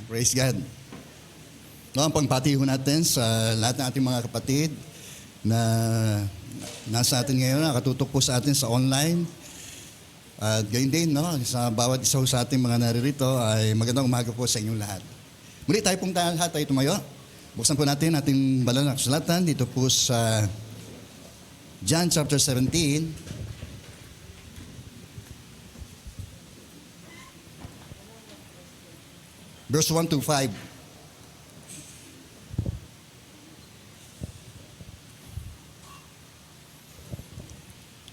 Praise God. No, ang pagpati ho natin sa lahat ng ating mga kapatid na nasa atin ngayon, nakatutok po sa atin sa online. At gayon din, no, sa bawat isa ho sa ating mga naririto ay magandang umaga po sa inyong lahat. Muli tayo pong lahat tayo tumayo. Buksan po natin ating banal na kasulatan dito po sa John chapter 17. Verse 1 to 5.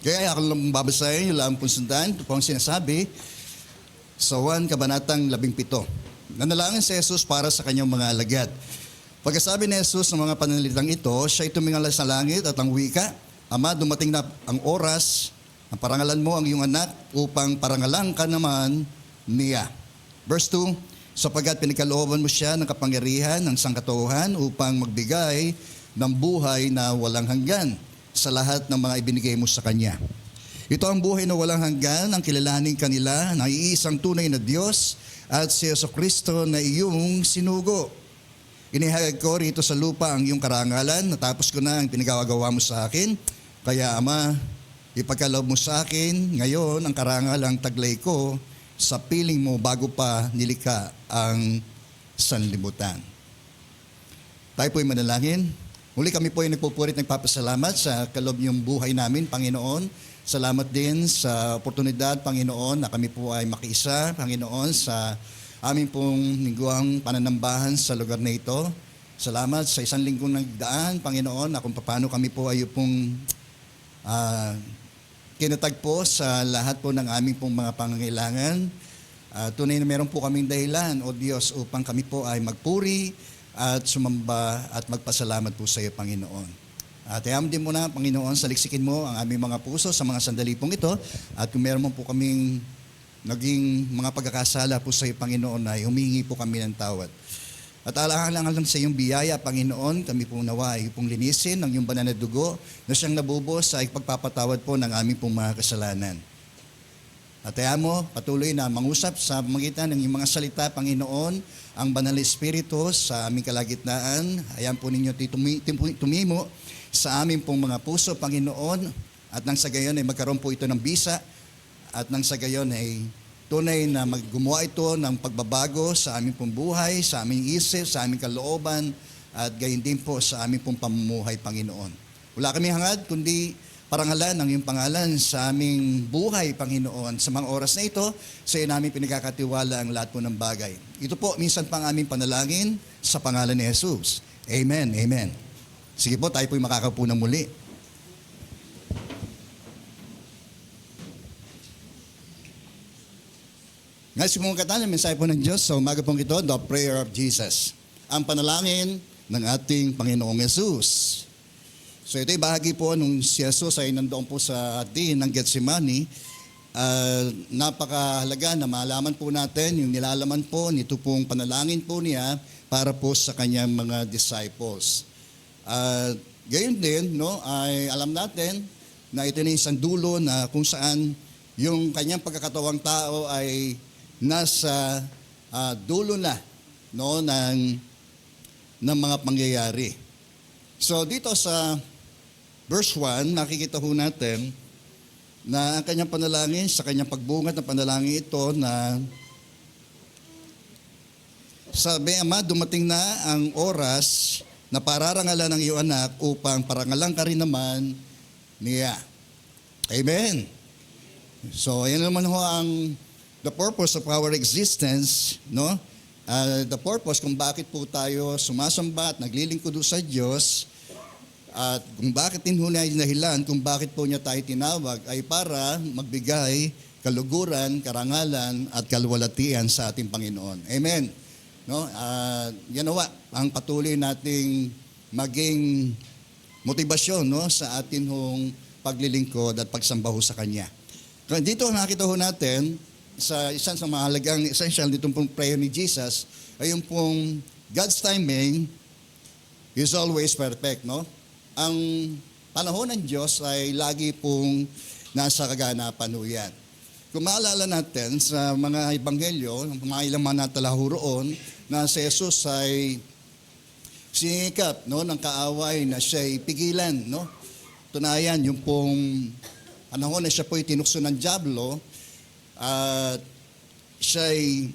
Kaya ako lang babasahin yung laang punsundan. Ito po ang sinasabi sa 1 Kabanatang 17. Nanalangin si Jesus para sa kanyang mga alagad. Pagkasabi ni Jesus ng mga pananalitang ito, siya'y tumingala sa langit at ang wika, Ama, dumating na ang oras, ang parangalan mo ang iyong anak upang parangalan ka naman niya. Verse 2, sapagkat pinikalooban mo siya ng kapangyarihan ng sangkatauhan upang magbigay ng buhay na walang hanggan sa lahat ng mga ibinigay mo sa Kanya. Ito ang buhay na walang hanggan, ang kilalanin kanila na iisang tunay na Diyos at si Jesucristo na iyong sinugo. Inihagag ko rito sa lupa ang iyong karangalan, natapos ko na ang pinagagawa mo sa akin. Kaya Ama, ipagkaloob mo sa akin ngayon ang karangalang taglay ko sa piling mo bago pa nilikha ang sanlibutan. Tayo po'y manalangin. Muli kami po ay nagpupurit nagpapasalamat sa kaloob niyong buhay namin, Panginoon. Salamat din sa oportunidad, Panginoon, na kami po ay makiisa, Panginoon, sa aming pong lingguang pananambahan sa lugar na ito. Salamat sa isang linggong nagdaan, Panginoon, na kung paano kami po ay pong kinatagpo sa lahat po ng aming pong mga pangangailangan. Tunay na meron po kaming dahilan, O Diyos, upang kami po ay magpuri at sumamba at magpasalamat po sa iyo, Panginoon. At ayam din mo na, Panginoon, saliksikin mo ang aming mga puso sa mga sandali pong ito. At kung meron mo po kaming naging mga pagkakasala po sa iyo, Panginoon, ay humingi po kami ng tawad. At alang-alang lang sa iyong biyaya, Panginoon, kami pong nawa ay pong linisin ng iyong banal na dugo na siyang nabubos sa pagpapatawad po ng aming pong mga kasalanan. At kaya mo, patuloy na mangusap sa magitan ng iyong mga salita, Panginoon, ang banal na Espiritu sa aming kalagitnaan. Ayan po ninyo tumimo sa aming pong mga puso, Panginoon, at nang sa gayon ay magkaroon po ito ng bisa at nang sa gayon ay tunay na maggumawa ito ng pagbabago sa aming pong buhay, sa aming isip, sa aming kalooban, at gayon din po sa aming pong pamumuhay, Panginoon. Wala kami hangad, kundi parangalan ang iyong pangalan sa aming buhay, Panginoon. Sa mga oras na ito, sa iyo namin pinagkakatiwala ang lahat po ng bagay. Ito po, minsan pang aming panalangin sa pangalan ni Jesus. Amen, amen. Sige po, tayo po'y makakapo ng muli. Ngayon si mga katan, ang mensahe po ng Diyos sa umaga pong ito, the prayer of Jesus. Ang panalangin ng ating Panginoong Jesus. So ito'y bahagi po nung si Jesus ay nandoon po sa atin ng Getsemani. Napakahalaga na malaman po natin yung nilalaman po nito pong panalangin po niya para po sa kanyang mga disciples. Gayon din, no, ay alam natin na ito na isang dulo na kung saan yung kanyang pagkakatawang tao ay nasa dulo na, no, ng mga pangyayari. So dito sa verse 1, nakikita ho natin na ang kanyang panalangin, sa kanyang pagbungad ng panalangin ito na sabi, Ama, dumating na ang oras na pararangalan ng iyong anak upang parangalan ka rin naman niya. Amen. So yan naman ho ang the purpose of our existence, no? The purpose kung bakit po tayo sumasamba at naglilingkod sa Diyos at kung bakit din ho na yung dahilan kung bakit po niya tayo tinawag ay para magbigay kaluguran, karangalan at kaluwalhatian sa ating Panginoon. Amen. No? Yan nawa ang patuloy nating maging motivasyon, no, sa atin hong paglilingkod at pagsamba ho sa Kanya. Kaya dito nakita ho natin sa isang sa mahalagang essential nitong pong prayer ni Jesus ay yung pong God's timing is always perfect, no? Ang panahon ng Diyos ay lagi pong nasa kaganapan ho yan. Kung maalala natin sa mga ebanghelyo, mga ilang mga natalaho roon, na si Jesus ay sinikap, no, ng kaaway na siya'y pigilan, no? Tunayan, yung pong panahon na siya po'y tinukso ng dyablo at siya'y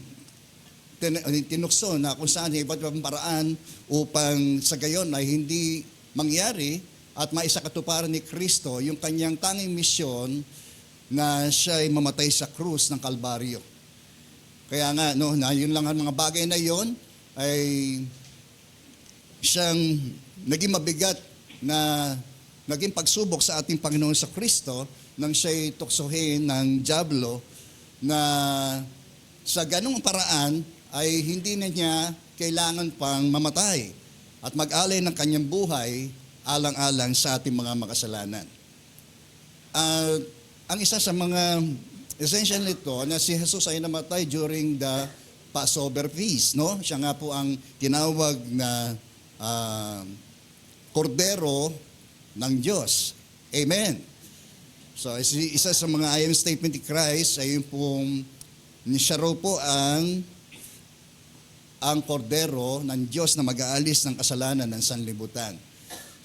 tinukso na kung saan iba't ibang paraan upang sa gayon ay hindi mangyari at maisakatuparan ni Kristo yung kanyang tanging misyon na siya'y mamatay sa krus ng Kalbaryo. Kaya nga, no, na yun lang ang mga bagay na yon ay siyang naging mabigat na naging pagsubok sa ating Panginoon sa Kristo nang siya'y tuksohin ng dyablo na sa ganung paraan ay hindi na niya kailangan pang mamatay at mag-alay ng kanyang buhay alang-alang sa ating mga makasalanan. Ang isa sa mga essential nito na si Jesus ay namatay during the Passover feast, no? Siya nga po ang tinawag na kordero ng Diyos. Amen. So, isa sa mga I am statement ni Christ ay yung pong siya raw po ang kordero ng Diyos na mag-aalis ng kasalanan ng sanlibutan.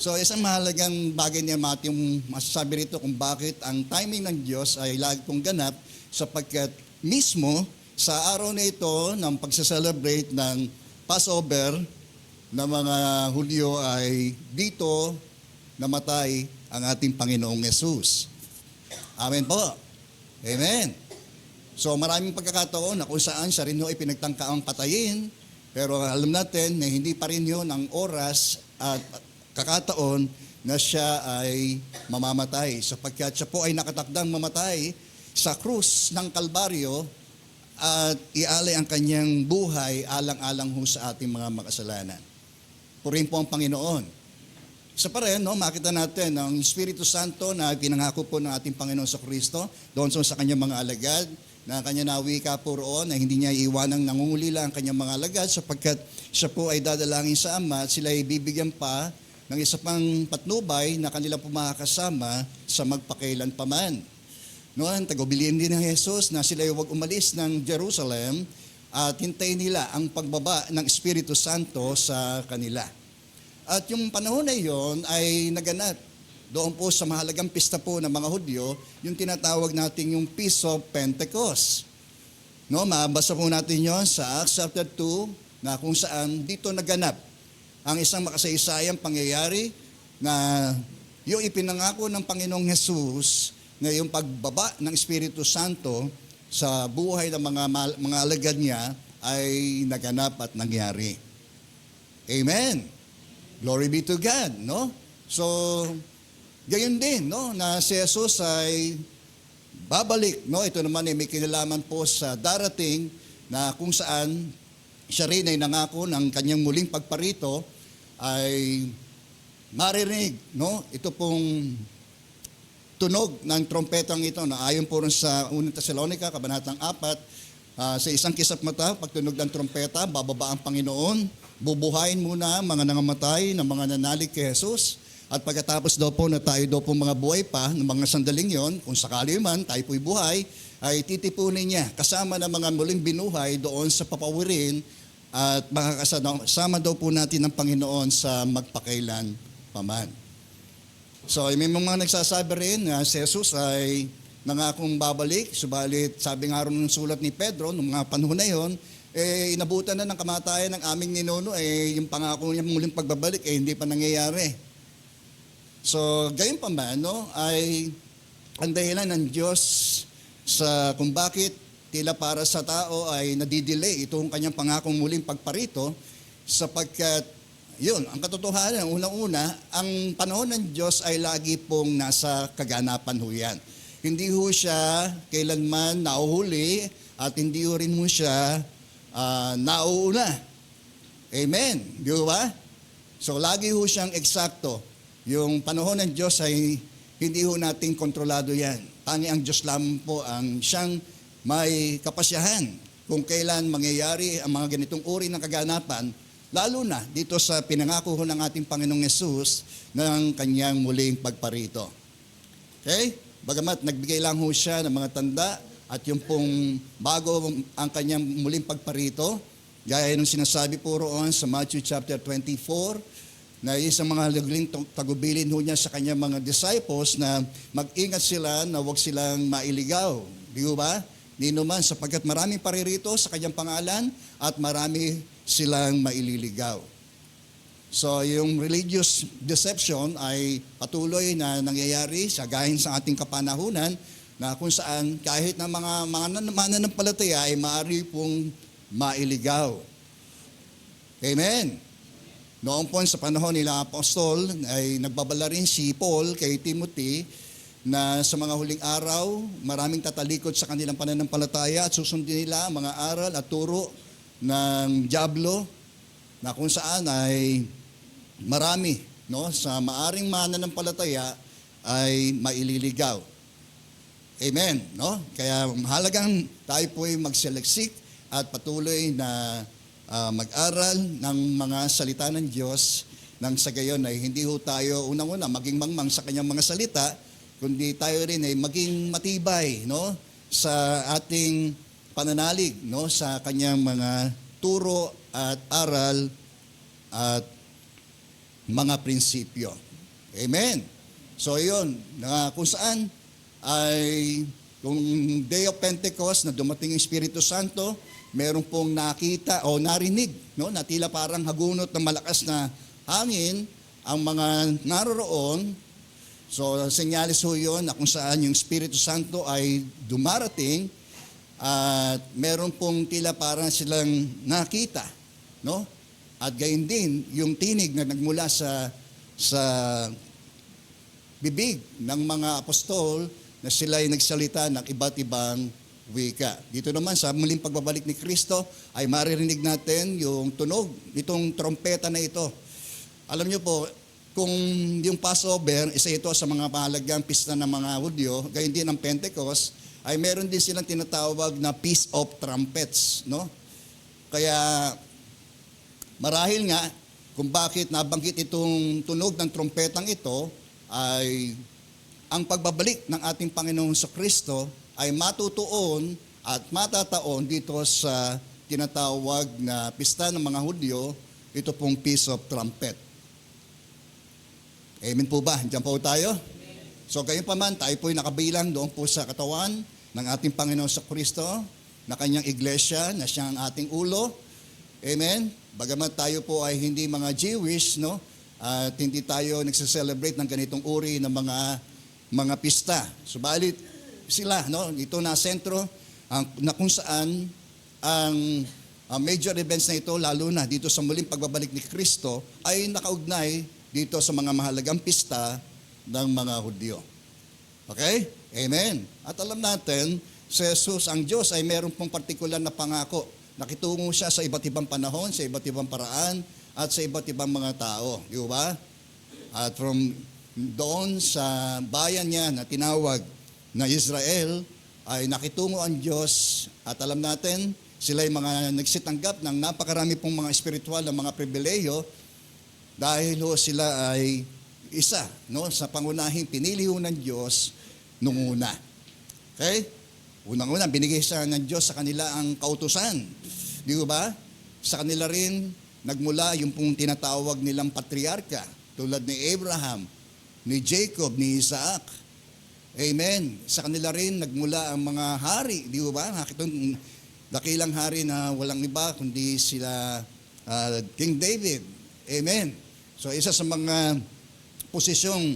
So, isang mahalagang bagay niya yung masasabi rito kung bakit ang timing ng Diyos ay lagi pong ganap sapagkat mismo sa araw na ito ng pagsaselebrate ng Passover na mga Hulyo ay dito namatay ang ating Panginoong Yesus. Amen po. Amen. So maraming pagkakataon na kung saan siya rin ay pinagtangkaang patayin, pero alam natin na hindi pa rin yun ang oras at kakataon na siya ay mamamatay sapagkat siya po ay nakatakdang mamatay sa krus ng Kalbaryo at ialay ang kanyang buhay alang-alang ho sa ating mga makasalanan. Purihin po ang Panginoon. Isa pa rin, no, makita natin ang Espiritu Santo na pinangako po ng ating Panginoon sa Kristo doon sa kanyang mga alagad na kanya nawika po roon na hindi niya iiwanang nangungulila ang kanyang mga alagad sapagkat siya po ay dadalangin sa Ama at sila ay bibigyan pa ng isa pang patnubay na kanila po makakasama sa magpakailan paman. Noon, tagubilin din ng Jesus na sila ay huwag umalis ng Jerusalem at hintayin nila ang pagbaba ng Espiritu Santo sa kanila. At yung panahon na yon ay naganap doon po sa mahalagang pista po ng mga Hudyo, yung tinatawag natin yung Feast of Pentecost. No, mabasa po natin yon sa Acts chapter 2 na kung saan dito naganap ang isang makasaysayang pangyayari na yung ipinangako ng Panginoong Jesus na yung pagbaba ng Espiritu Santo sa buhay ng mga alagad niya ay naganap at nangyari. Amen. Glory be to God, no? So, gayon din, no, na si Jesus ay babalik, no? Ito naman ay may kinalaman po sa darating na kung saan siya rin ay nangako ng kanyang muling pagparito ay marinig, no? Ito pong tunog ng trompetang ito na ayon po rin sa 1 Tesalonica, Kabanatang 4, sa isang kisap mata, pagtunog ng trompeta, bababa ang Panginoon, bubuhayin muna mga nangamatay na mga nanalig kay Jesus, at pagkatapos daw po na tayo daw po mga buhay pa, ng mga sandaling yon, kung sakali man tayo po'y buhay, ay titipunin niya kasama ng mga muling binuhay doon sa papawirin at makakasama daw po natin ng Panginoon sa magpakailan paman. So, may mga nagsasabi rin na si Jesus ay nangakong babalik, subalit sabi nga rin ng sulat ni Pedro, noong mga panahon na yon, inabutan na ng kamatayan ng aming ninuno, yung pangako niya muling pagbabalik, hindi pa nangyayari. So, gayon pa man, no, ay ang dahilan ng Diyos sa kung bakit tila para sa tao ay nadidelay itong kanyang pangakong muling pagparito sapagkat yun, ang katotohanan, unang-una, ang panahon ng Diyos ay lagi pong nasa kaganapan ho yan. Hindi ho siya kailanman nauhuli at hindi ho rin ho siya nauuna. Amen. Di ba? So, lagi ho siyang eksakto. Yung panahon ng Diyos ay hindi ho nating kontrolado yan. Tangi ang Diyos lamang po ang siyang may kapasyahan kung kailan mangyayari ang mga ganitong uri ng kaganapan, lalo na dito sa pinangako ho ng ating Panginoong Yesus ng kanyang muling pagparito. Okay? Bagamat nagbigay lang ho siya ng mga tanda at yung pong bago ang kanyang muling pagparito, Gaya nung sinasabi po roon sa Matthew chapter 24, na isang mga lagling tagubilin ho niya sa kanyang mga disciples na mag-ingat sila na huwag silang mailigaw. Di ba? Di naman sapagkat maraming paririto sa kanyang pangalan at marami silang maililigaw. So yung religious deception ay patuloy na nangyayari sa gahin sa ating kapanahunan na kung saan kahit na mga mananampalataya ay maaari pong mailigaw. Amen. Noong po sa panahon nila apostol ay nagbabala rin si Paul kay Timothy na sa mga huling araw maraming tatalikod sa kanilang pananampalataya at susundin nila ang mga aral at turo ng dyablo na kung saan ay marami sa maaring mananampalataya ay maililigaw. Amen. Kaya mahalagang tayo po ay magseleksik at patuloy na mag-aral ng mga salita ng Diyos nang sa gayon ay hindi ho tayo unang-una maging mangmang sa kanyang mga salita, kundi tayo rin ay maging matibay sa ating pananalig sa kanyang mga turo at aral at mga prinsipyo. Amen. So yun, kung saan ay kung Day of Pentecost na dumating yung Espiritu Santo, meron pong nakita o narinig na tila parang hagunot ng malakas na hangin ang mga naroroon. So senyalis ho yun na kung saan yung Espiritu Santo ay dumarating at meron pong tila parang silang nakita. At gayon din yung tinig na nagmula sa bibig ng mga apostol na sila ay nagsalita ng iba't ibang wika. Dito naman sa muling pagbabalik ni Kristo ay maririnig natin yung tunog nitong trompeta na ito. Alam niyo po, kung yung Passover, isa ito sa mga mahalagang pista ng mga Hudyo, gayon din ang Pentecost, ay meron din silang tinatawag na Feast of Trumpets. Kaya marahil nga kung bakit nabanggit itong tunog ng trompetang ito ay ang pagbabalik ng ating Panginoong Kristo ay matutuon at matataon dito sa tinatawag na pista ng mga Hudyo, ito pong Feast of Trumpet. Amen po ba? Diyan po tayo? So gayon pa man, tayo po'y nakabilang doon po sa katawan ng ating Panginoong Kristo na kanyang iglesia na siyang ating ulo. Amen? Bagamat tayo po ay hindi mga Jewish, at hindi tayo nagse-celebrate ng ganitong uri ng mga pista. Subalit sila, dito na sentro na kung saan ang major events na ito, lalo na dito sa muling pagbabalik ni Kristo, ay nakaugnay dito sa mga mahalagang pista ng mga Hudyo. Okay? Amen. At alam natin, si Jesus, ang Diyos, ay meron pong partikular na pangako. Nakitungo siya sa iba't ibang panahon, sa iba't ibang paraan, at sa iba't ibang mga tao. Di ba? At from doon sa bayan niya na tinawag na Israel, ay nakitungo ang Diyos. At alam natin, sila ay mga nagsitanggap ng napakarami pong mga espiritual na mga pribileyo dahil sila ay isa sa pangunahing pinili ng Diyos nung una. Okay? Unang-una, binigay siya ng Diyos sa kanila ang kautusan. Di ba? Sa kanila rin nagmula yung pong tinatawag nilang patriarka tulad ni Abraham, ni Jacob, ni Isaac. Amen. Sa kanila rin nagmula ang mga hari. Di ba? Itong dakilang hari na walang iba kundi sila King David. Amen. So isa sa mga posisyong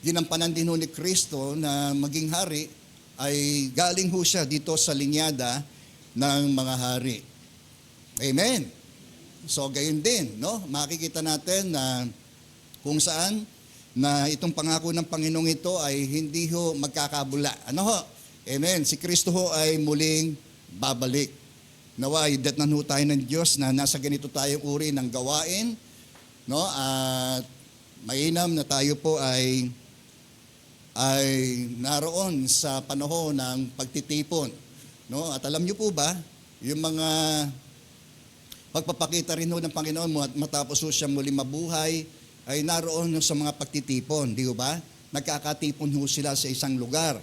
ginampanan din ni Kristo na maging hari ay galing siya dito sa linyada ng mga hari. Amen. So gayon din, makikita natin na kung saan na itong pangako ng Panginoong ito ay hindi magkakabula. Amen. Si Kristo ay muling babalik. Naway, datnan tayo ng Diyos na nasa ganito tayong uri ng gawain, at mainam na tayo po ay naroon sa panahon ng pagtitipon. At alam niyo po ba, yung mga pagpapakita rin ng Panginoon matapos siya muli mabuhay, ay naroon sa mga pagtitipon, di ba? Nagkakatipon sila sa isang lugar.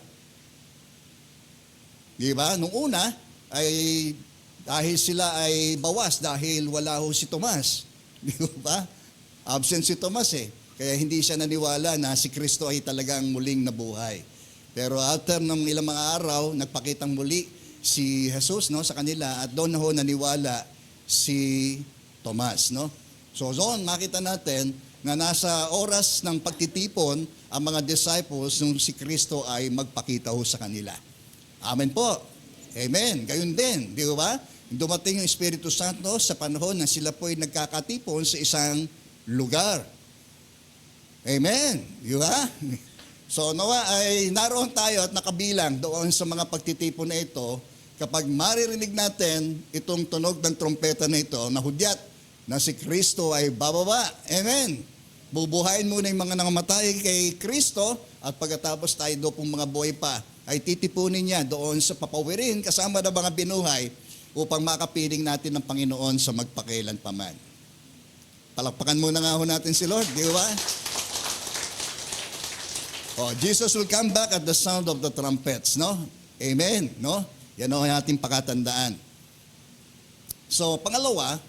Di ba? Nung una, ay Dahil sila ay bawas dahil wala ho si Tomas. Di ba? Absent si Tomas eh. Kaya hindi siya naniwala na si Kristo ay talagang muling nabuhay. Pero after ng ilang mga araw, nagpakitang muli si Jesus, no, sa kanila, at doon na ho naniwala si Tomas, no? So doon makita natin na nasa oras ng pagtitipon ang mga disciples nung si Kristo ay magpakita ho sa kanila. Amen po. Amen. Gayun din, di ba? Dumating yung Espiritu Santo sa panahon na sila po ay nagkakatipon sa isang lugar. Amen. Di ba? So nawa ay naroon tayo at nakabilang doon sa mga pagtitipon na ito kapag maririnig natin itong tunog ng trompeta na ito na hudyat na si Kristo ay bababa. Amen. Bubuhayin muna yung mga nangamatay kay Kristo at pagkatapos tayo do pong mga buhay pa ay titipunin niya doon sa papawirin kasama ng mga binuhay upang makapiling natin ng Panginoon sa magpakailan paman. Palakpakan muna nga ho natin si Lord, di ba? Oh, Jesus will come back at the sound of the trumpets, no? Amen, no? Yan ang ating pakatandaan. So, pangalawa,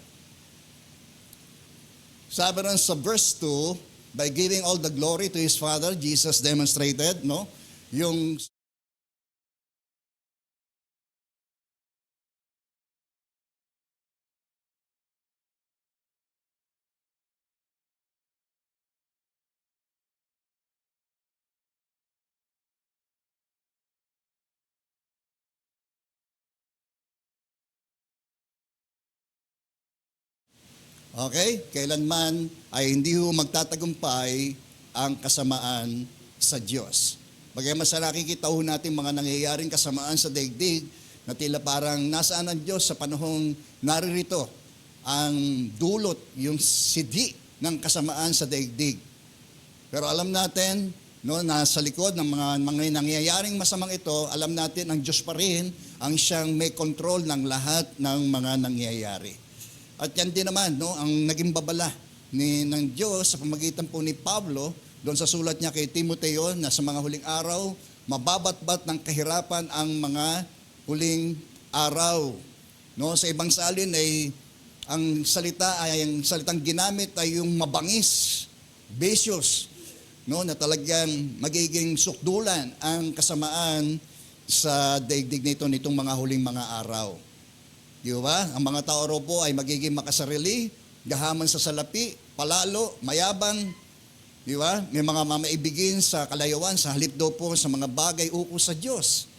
sabi rin sa verse 2, by giving all the glory to His Father, Jesus demonstrated, no? Yung okay? Kailanman ay hindi ho magtatagumpay ang kasamaan sa Diyos. Bagaimana sa nakikita ho natin mga nangyayaring kasamaan sa daigdig na tila parang nasaan ang Diyos sa panahong naririto ang dulot, yung sidi ng kasamaan sa daigdig. Pero alam natin, no, nasa likod ng mga nangyayaring masamang ito, alam natin ang Diyos pa rin ang siyang may control ng lahat ng mga nangyayari. At yan din naman, no, ang naging babala ng Diyos sa pamagitan po ni Pablo, doon sa sulat niya kay Timoteo na sa mga huling araw, mababatbat ng kahirapan ang mga huling araw. No, sa ibang salin ay ang salitang ginamit ay yung mabangis, vicious, no, na talagang magiging sukdulan ang kasamaan sa daigdig nito nitong mga huling mga araw. Di ba? Ang mga tao ro po ay magiging makasarili, gahaman sa salapi, palalo, mayabang. Di ba? May mga mamaibigin sa kalayuan, sa halip daw po sa mga bagay ukos sa Diyos.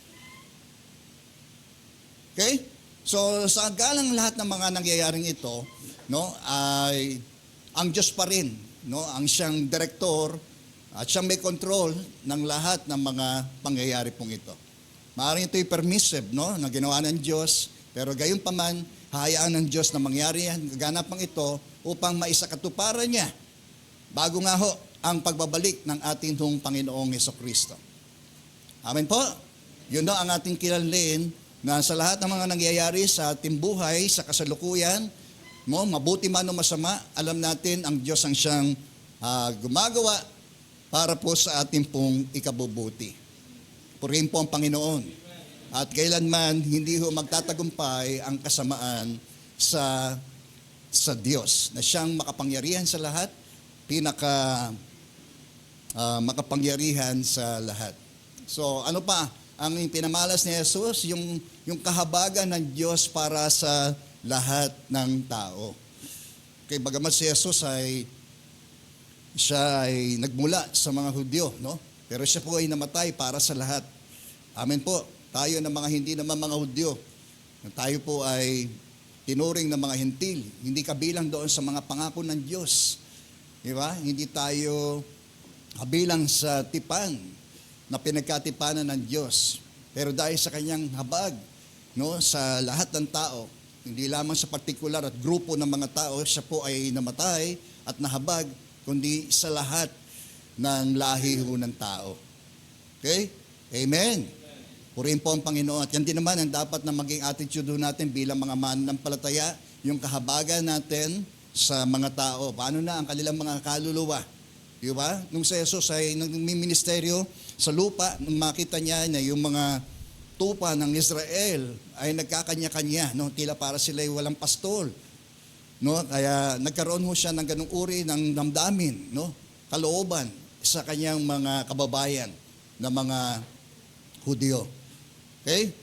Okay? So, sa galang lahat ng mga nangyayaring ito, no, ay ang Diyos pa rin, no, ang siyang direktor at siyang may control ng lahat ng mga pangyayari pong ito. Maaaring ito'y permissive, no, na ginawa ng Diyos. Pero gayon pa man, hayaan ng Diyos na mangyari yan, gaganapang ito upang maisakatuparan niya bago nga ho ang pagbabalik ng ating hong Panginoong Hesukristo. Amen po? Yun na ang ating kilalin na sa lahat ng mga nangyayari sa ating buhay, sa kasalukuyan, no, mabuti man o masama, alam natin ang Diyos ang siyang gumagawa para po sa ating pong ikabubuti. Purihin po ang Panginoon. At kailanman hindi ho magtatagumpay ang kasamaan sa Diyos na siyang makapangyarihan sa lahat, makapangyarihan sa lahat. So ano pa ang pinamalas ni Jesus? Yung kahabagan ng Diyos para sa lahat ng tao. Kaya bagamat si Jesus siya ay nagmula sa mga Hudyo, no? Pero siya po ay namatay para sa lahat. Amen po. Tayo na mga hindi naman mga Hudyo, tayo po ay tinuring na mga hentil, hindi kabilang doon sa mga pangako ng Diyos. Di ba? Hindi tayo kabilang sa tipan na pinagkatipanan ng Diyos. Pero dahil sa kanyang habag, no, sa lahat ng tao, hindi lamang sa partikular at grupo ng mga tao, siya po ay namatay at nahabag, kundi sa lahat ng lahi ng tao. Okay? Amen. Purihin po ang Panginoon. At yan din naman ang dapat na maging attitude natin bilang mga mananampalataya, yung kahabagan natin sa mga tao. Paano na ang kanilang mga kaluluwa? Di ba? Nung si Jesus ay nagmi-ministeryo sa lupa, nung makita niya na yung mga tupa ng Israel ay nagkakanya-kanya, no? Tila para sila ay walang pastol. No? Kaya nagkaroon ho siya ng ganung uri ng damdamin, no? Kalooban sa kanyang mga kababayan na mga Hudyo. Okay?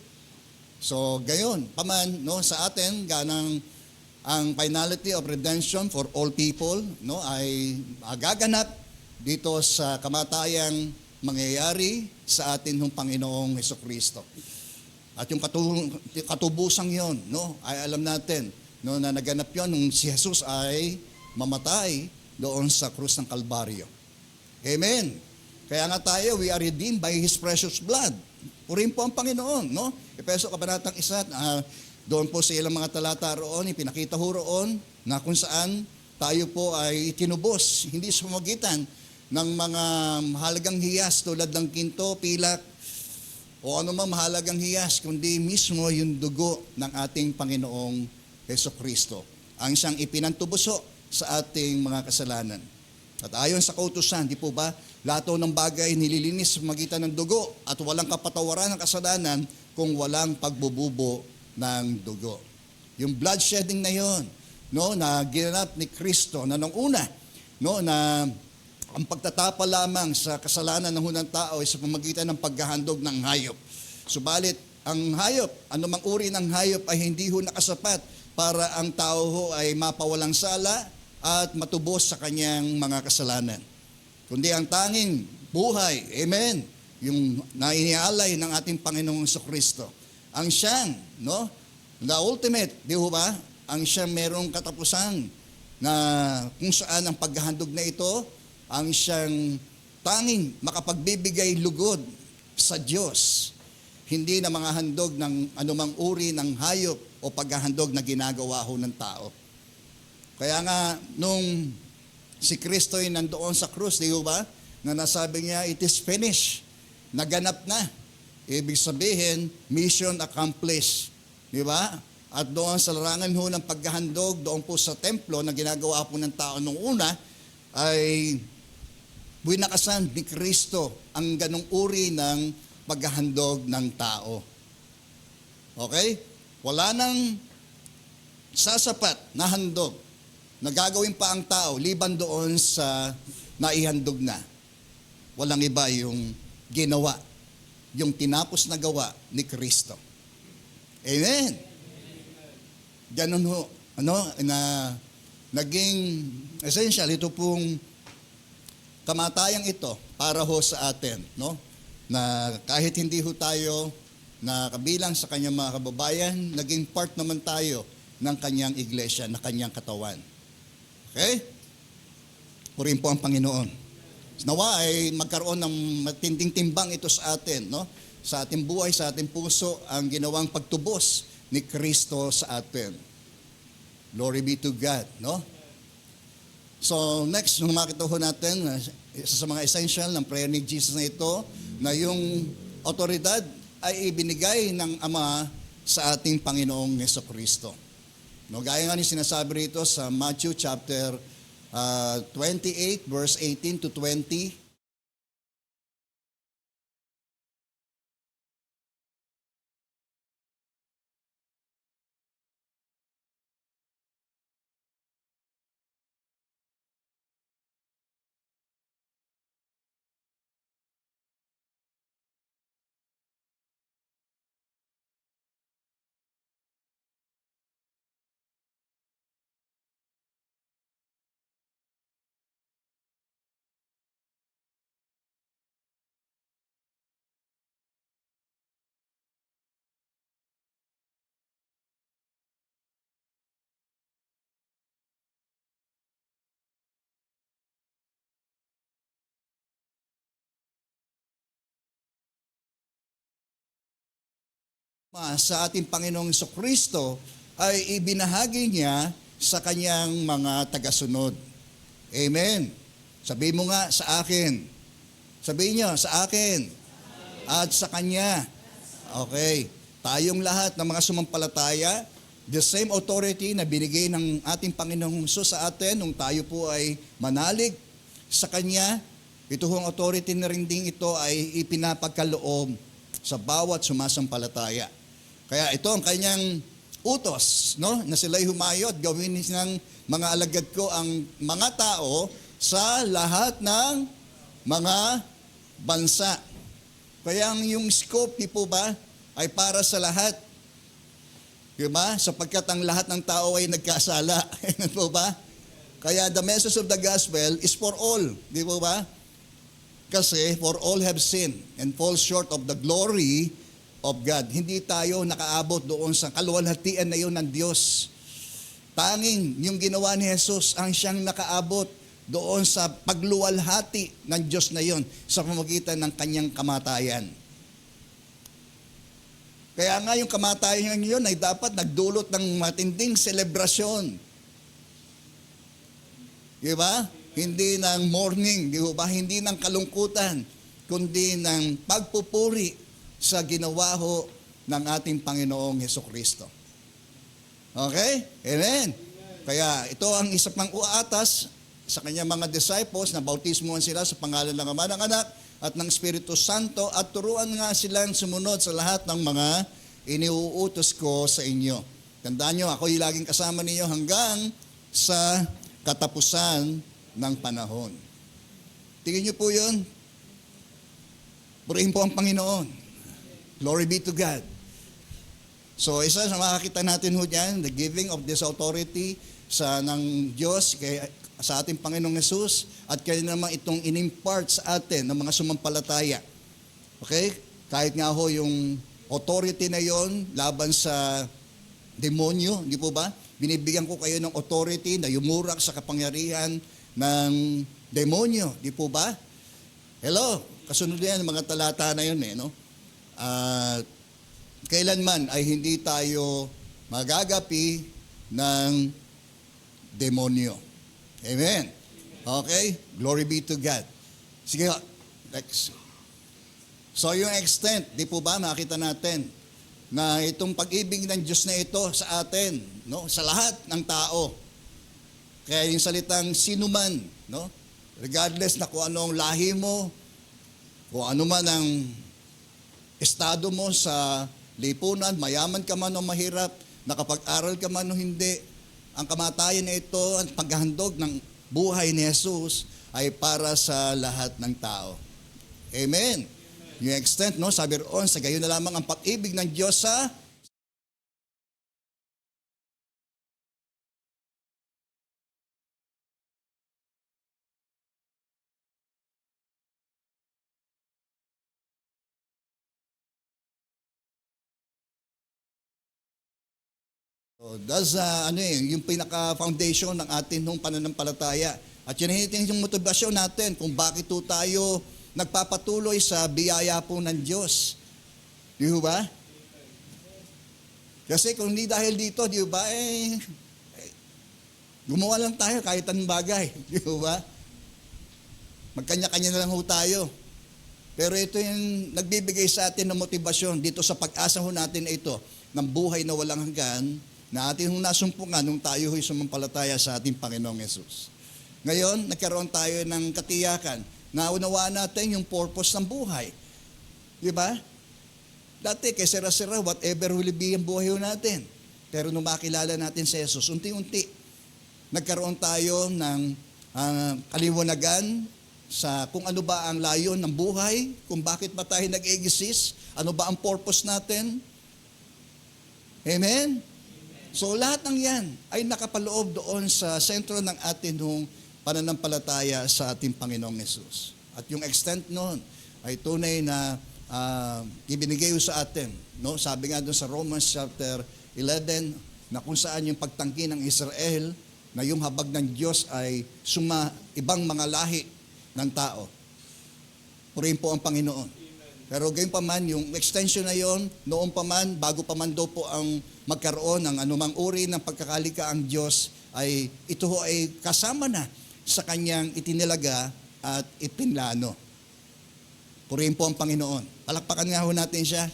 So, gayon, paman, no, sa atin, ganang ang finality of redemption for all people, no, ay gaganap dito sa kamatayang mangyayari sa atin ng Panginoong Hesukristo. At yung katubusang yon, no, ay alam natin, no, na naganap yon nung si Jesus ay mamatay doon sa krus ng Kalbaryo. Amen. Kaya nga tayo, we are redeemed by His precious blood. Purihin po ang Panginoon, no? Efeso kabanatang 1, doon po sa ilang mga talata roon, ipinakita ho roon na kung saan tayo po ay itinubos, hindi sa pamamagitan ng mga mahalagang hiyas tulad ng ginto, pilak, o anumang mahalagang hiyas, kundi mismo yung dugo ng ating Panginoong Hesukristo, ang siyang ipinantubuso sa ating mga kasalanan. At ayon sa kautusan, di po ba, lahat ng bagay nililinis sa magitan ng dugo at walang kapatawaran ng kasalanan kung walang pagbububo ng dugo. Yung bloodshedding na yon, no, na ginanap ni Kristo na nung una, no, na ang pagtatapa lamang sa kasalanan ng hunang tao ay sa pamamagitan ng paghahandog ng hayop. Subalit, ang hayop, anumang uri ng hayop ay hindi ho nakasapat para ang tao ho ay mapawalang sala at matubos sa kanyang mga kasalanan. Kundi ang tanging buhay, amen, yung nainialay ng ating Panginoong Jesucristo. Ang siyang, no, the ultimate, di ba, ang siyang merong katapusan na kung saan ang paghahandog na ito, ang siyang tanging makapagbibigay lugod sa Diyos. Hindi na mga handog ng anumang uri ng hayop o paghahandog na ginagawa ho ng tao. Kaya nga, nung si Kristo ay nandoon sa krus, di ba, na nasabi niya, it is finished, naganap na. Ibig sabihin, mission accomplished. Di ba? At doon sa larangan ho ng paghahandog, doon po sa templo na ginagawa po ng tao nung una, ay winakasan ni Kristo ang ganong uri ng paghahandog ng tao. Okay? Wala nang sasapat na handog na gagawin pa ang tao liban doon sa naihandog na. Walang iba yung ginawa, yung tinapos na gawa ni Kristo. Amen. Ganun ho, na naging essential ito pong kamatayang ito para ho sa atin, no? Na kahit hindi ho tayo na kabilang sa kanyang mga kababayan, naging part naman tayo ng kanyang iglesia, na kanyang katawan. Okay? Purihin po ang Panginoon. Nawa ay magkaroon ng matinding timbang ito sa atin, no? Sa ating buhay, sa ating puso, ang ginawang pagtubos ni Kristo sa atin. Glory be to God, no? So next, nung makita ho natin, isa sa mga essential ng prayer ni Jesus na ito, na yung otoridad ay ibinigay ng Ama sa ating Panginoong Jesucristo. No, gaya nga ni sinasabi rito sa Matthew chapter 28, verse 18 to 20. Sa ating Panginoong Jesucristo ay ibinahagi niya sa kanyang mga tagasunod. Amen. Sabihin mo nga, sa akin. Sabihin niyo, sa akin. At sa kanya. Okay. Tayong lahat ng mga sumampalataya, the same authority na binigay ng ating Panginoong Hesus sa atin nung tayo po ay manalig sa kanya, ito hong authority na rin din ito ay ipinapagkaloob sa bawat sumasampalataya. Kaya ito ang kanyang utos, no? Na sila'y humayot, gawin ng mga alagad ko ang mga tao sa lahat ng mga bansa. Kaya yung scope, di po ba, ay para sa lahat. Di ba? Sapagkat ang lahat ng tao ay nagkasala. Di po ba? Kaya the message of the gospel is for all. Di po ba? Kasi for all have sinned and fall short of the glory of God. Hindi tayo nakaabot doon sa kaluwalhatian na yun ng Diyos. Tanging yung ginawa ni Jesus ang siyang nakaabot doon sa pagluwalhati ng Diyos na yon sa pamamagitan ng kanyang kamatayan. Kaya nga yung kamatayan yun ay dapat nagdulot ng matinding selebrasyon. Di ba? Hindi ng mourning, di ba? Hindi ng kalungkutan, kundi ng pagpupuri sa ginawa ho ng ating Panginoong Hesukristo. Okay? Amen? Kaya ito ang isa pang uatas sa kanyang mga disciples na bautismuhan sila sa pangalan ng Ama, ng Anak at ng Espiritu Santo at turuan nga silang sumunod sa lahat ng mga iniuutos ko sa inyo. Tandaan nyo, ako'y laging kasama ninyo hanggang sa katapusan ng panahon. Tingin nyo po yun. Purihin po ang Panginoon. Glory be to God. So isa sa makakita natin ho dyan, the giving of this authority ng Diyos sa ating Panginoong Jesus at kaya naman itong inimpart sa atin ng mga sumampalataya. Okay? Kahit nga ho yung authority na yon laban sa demonyo, di po ba? Binibigyan ko kayo ng authority na yumurak sa kapangyarihan ng demonyo, di po ba? Hello, kasunod yan mga talata na yun no? Kailanman ay hindi tayo magagapi ng demonyo. Amen. Okay? Glory be to God. Sige, next. So yung extent, di po ba makita natin na itong pag-ibig ng Diyos na ito sa atin, no? Sa lahat ng tao. Kaya yung salitang sinuman, no? Regardless na kung anong lahi mo, kung ano man ang estado mo sa lipunan, mayaman ka man o mahirap, nakapag-aral ka man o hindi, ang kamatayan na ito, ang paghahandog ng buhay ni Jesus ay para sa lahat ng tao. Amen. Yung extent, no, sabi roon, sa gayon na lamang ang pag-ibig ng Diyos sa So, that's yung pinaka-foundation ng atin nung pananampalataya. At yun yung motivasyon natin kung bakit tayo nagpapatuloy sa biyaya po ng Diyos. Di ba? Kasi kung hindi dahil dito, di ba, gumawa lang tayo kahit anong bagay. Di ba? Magkanya-kanya na lang ho tayo. Pero ito yung nagbibigay sa atin ng motivasyon dito sa pag-asa ho natin ito ng buhay na walang hanggan na atin hong nasumpungan nung tayo ho'y sumampalataya sa ating Panginoong Yesus. Ngayon, nagkaroon tayo ng katiyakan. Naunawaan natin yung purpose ng buhay. Di ba? Dati, kay sira-sira, whatever will be ang buhay natin. Pero nung makilala natin si Jesus, unti-unti, nagkaroon tayo ng kaliwanagan sa kung ano ba ang layon ng buhay, kung bakit ba tayo nag-exist, ano ba ang purpose natin. Amen? So lahat ng yan ay nakapaloob doon sa sentro ng atin nung pananampalataya sa ating Panginoong Yesus. At yung extent noon ay tunay na ibinigay sa atin. No? Sabi nga doon sa Romans chapter 11 na kung saan yung pagtanggi ng Israel na yung habag ng Diyos ay ibang mga lahi ng tao. Purihin po ang Panginoon. Pero gayon pa man, yung extension na yon, noon pa man, bago pa man daw po ang magkaroon ng anumang uri ng pagkakalika ang Diyos, ay ito ay kasama na sa kanyang itinilaga at ipinlano. Purihin po ang Panginoon. Palakpakan nga ho natin siya.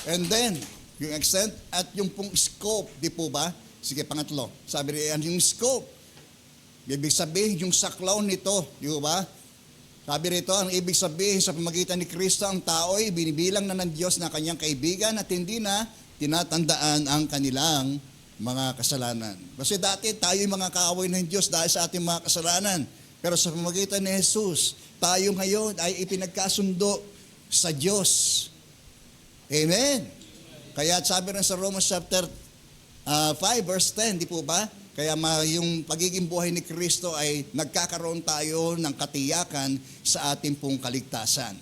And then, yung extent at yung pong scope, di po ba? Sige, pangatlo. Sabi rin, yung scope. Ibig sabihin, yung saklaw nito, di ba? Sabi rito, ang ibig sabihin sa pamagitan ni Kristo, ang tao ay binibilang na ng Diyos na kanyang kaibigan at hindi na tinatandaan ang kanilang mga kasalanan. Kasi dati tayo yung mga kaaway ng Diyos dahil sa ating mga kasalanan. Pero sa pamagitan ni Jesus, tayo ngayon ay ipinagkasundo sa Diyos. Amen. Kaya sabi rin sa Romans chapter 5 verse 10, di po ba? Kaya yung pagiging buhay ni Kristo ay nagkakaroon tayo ng katiyakan sa ating pong kaligtasan.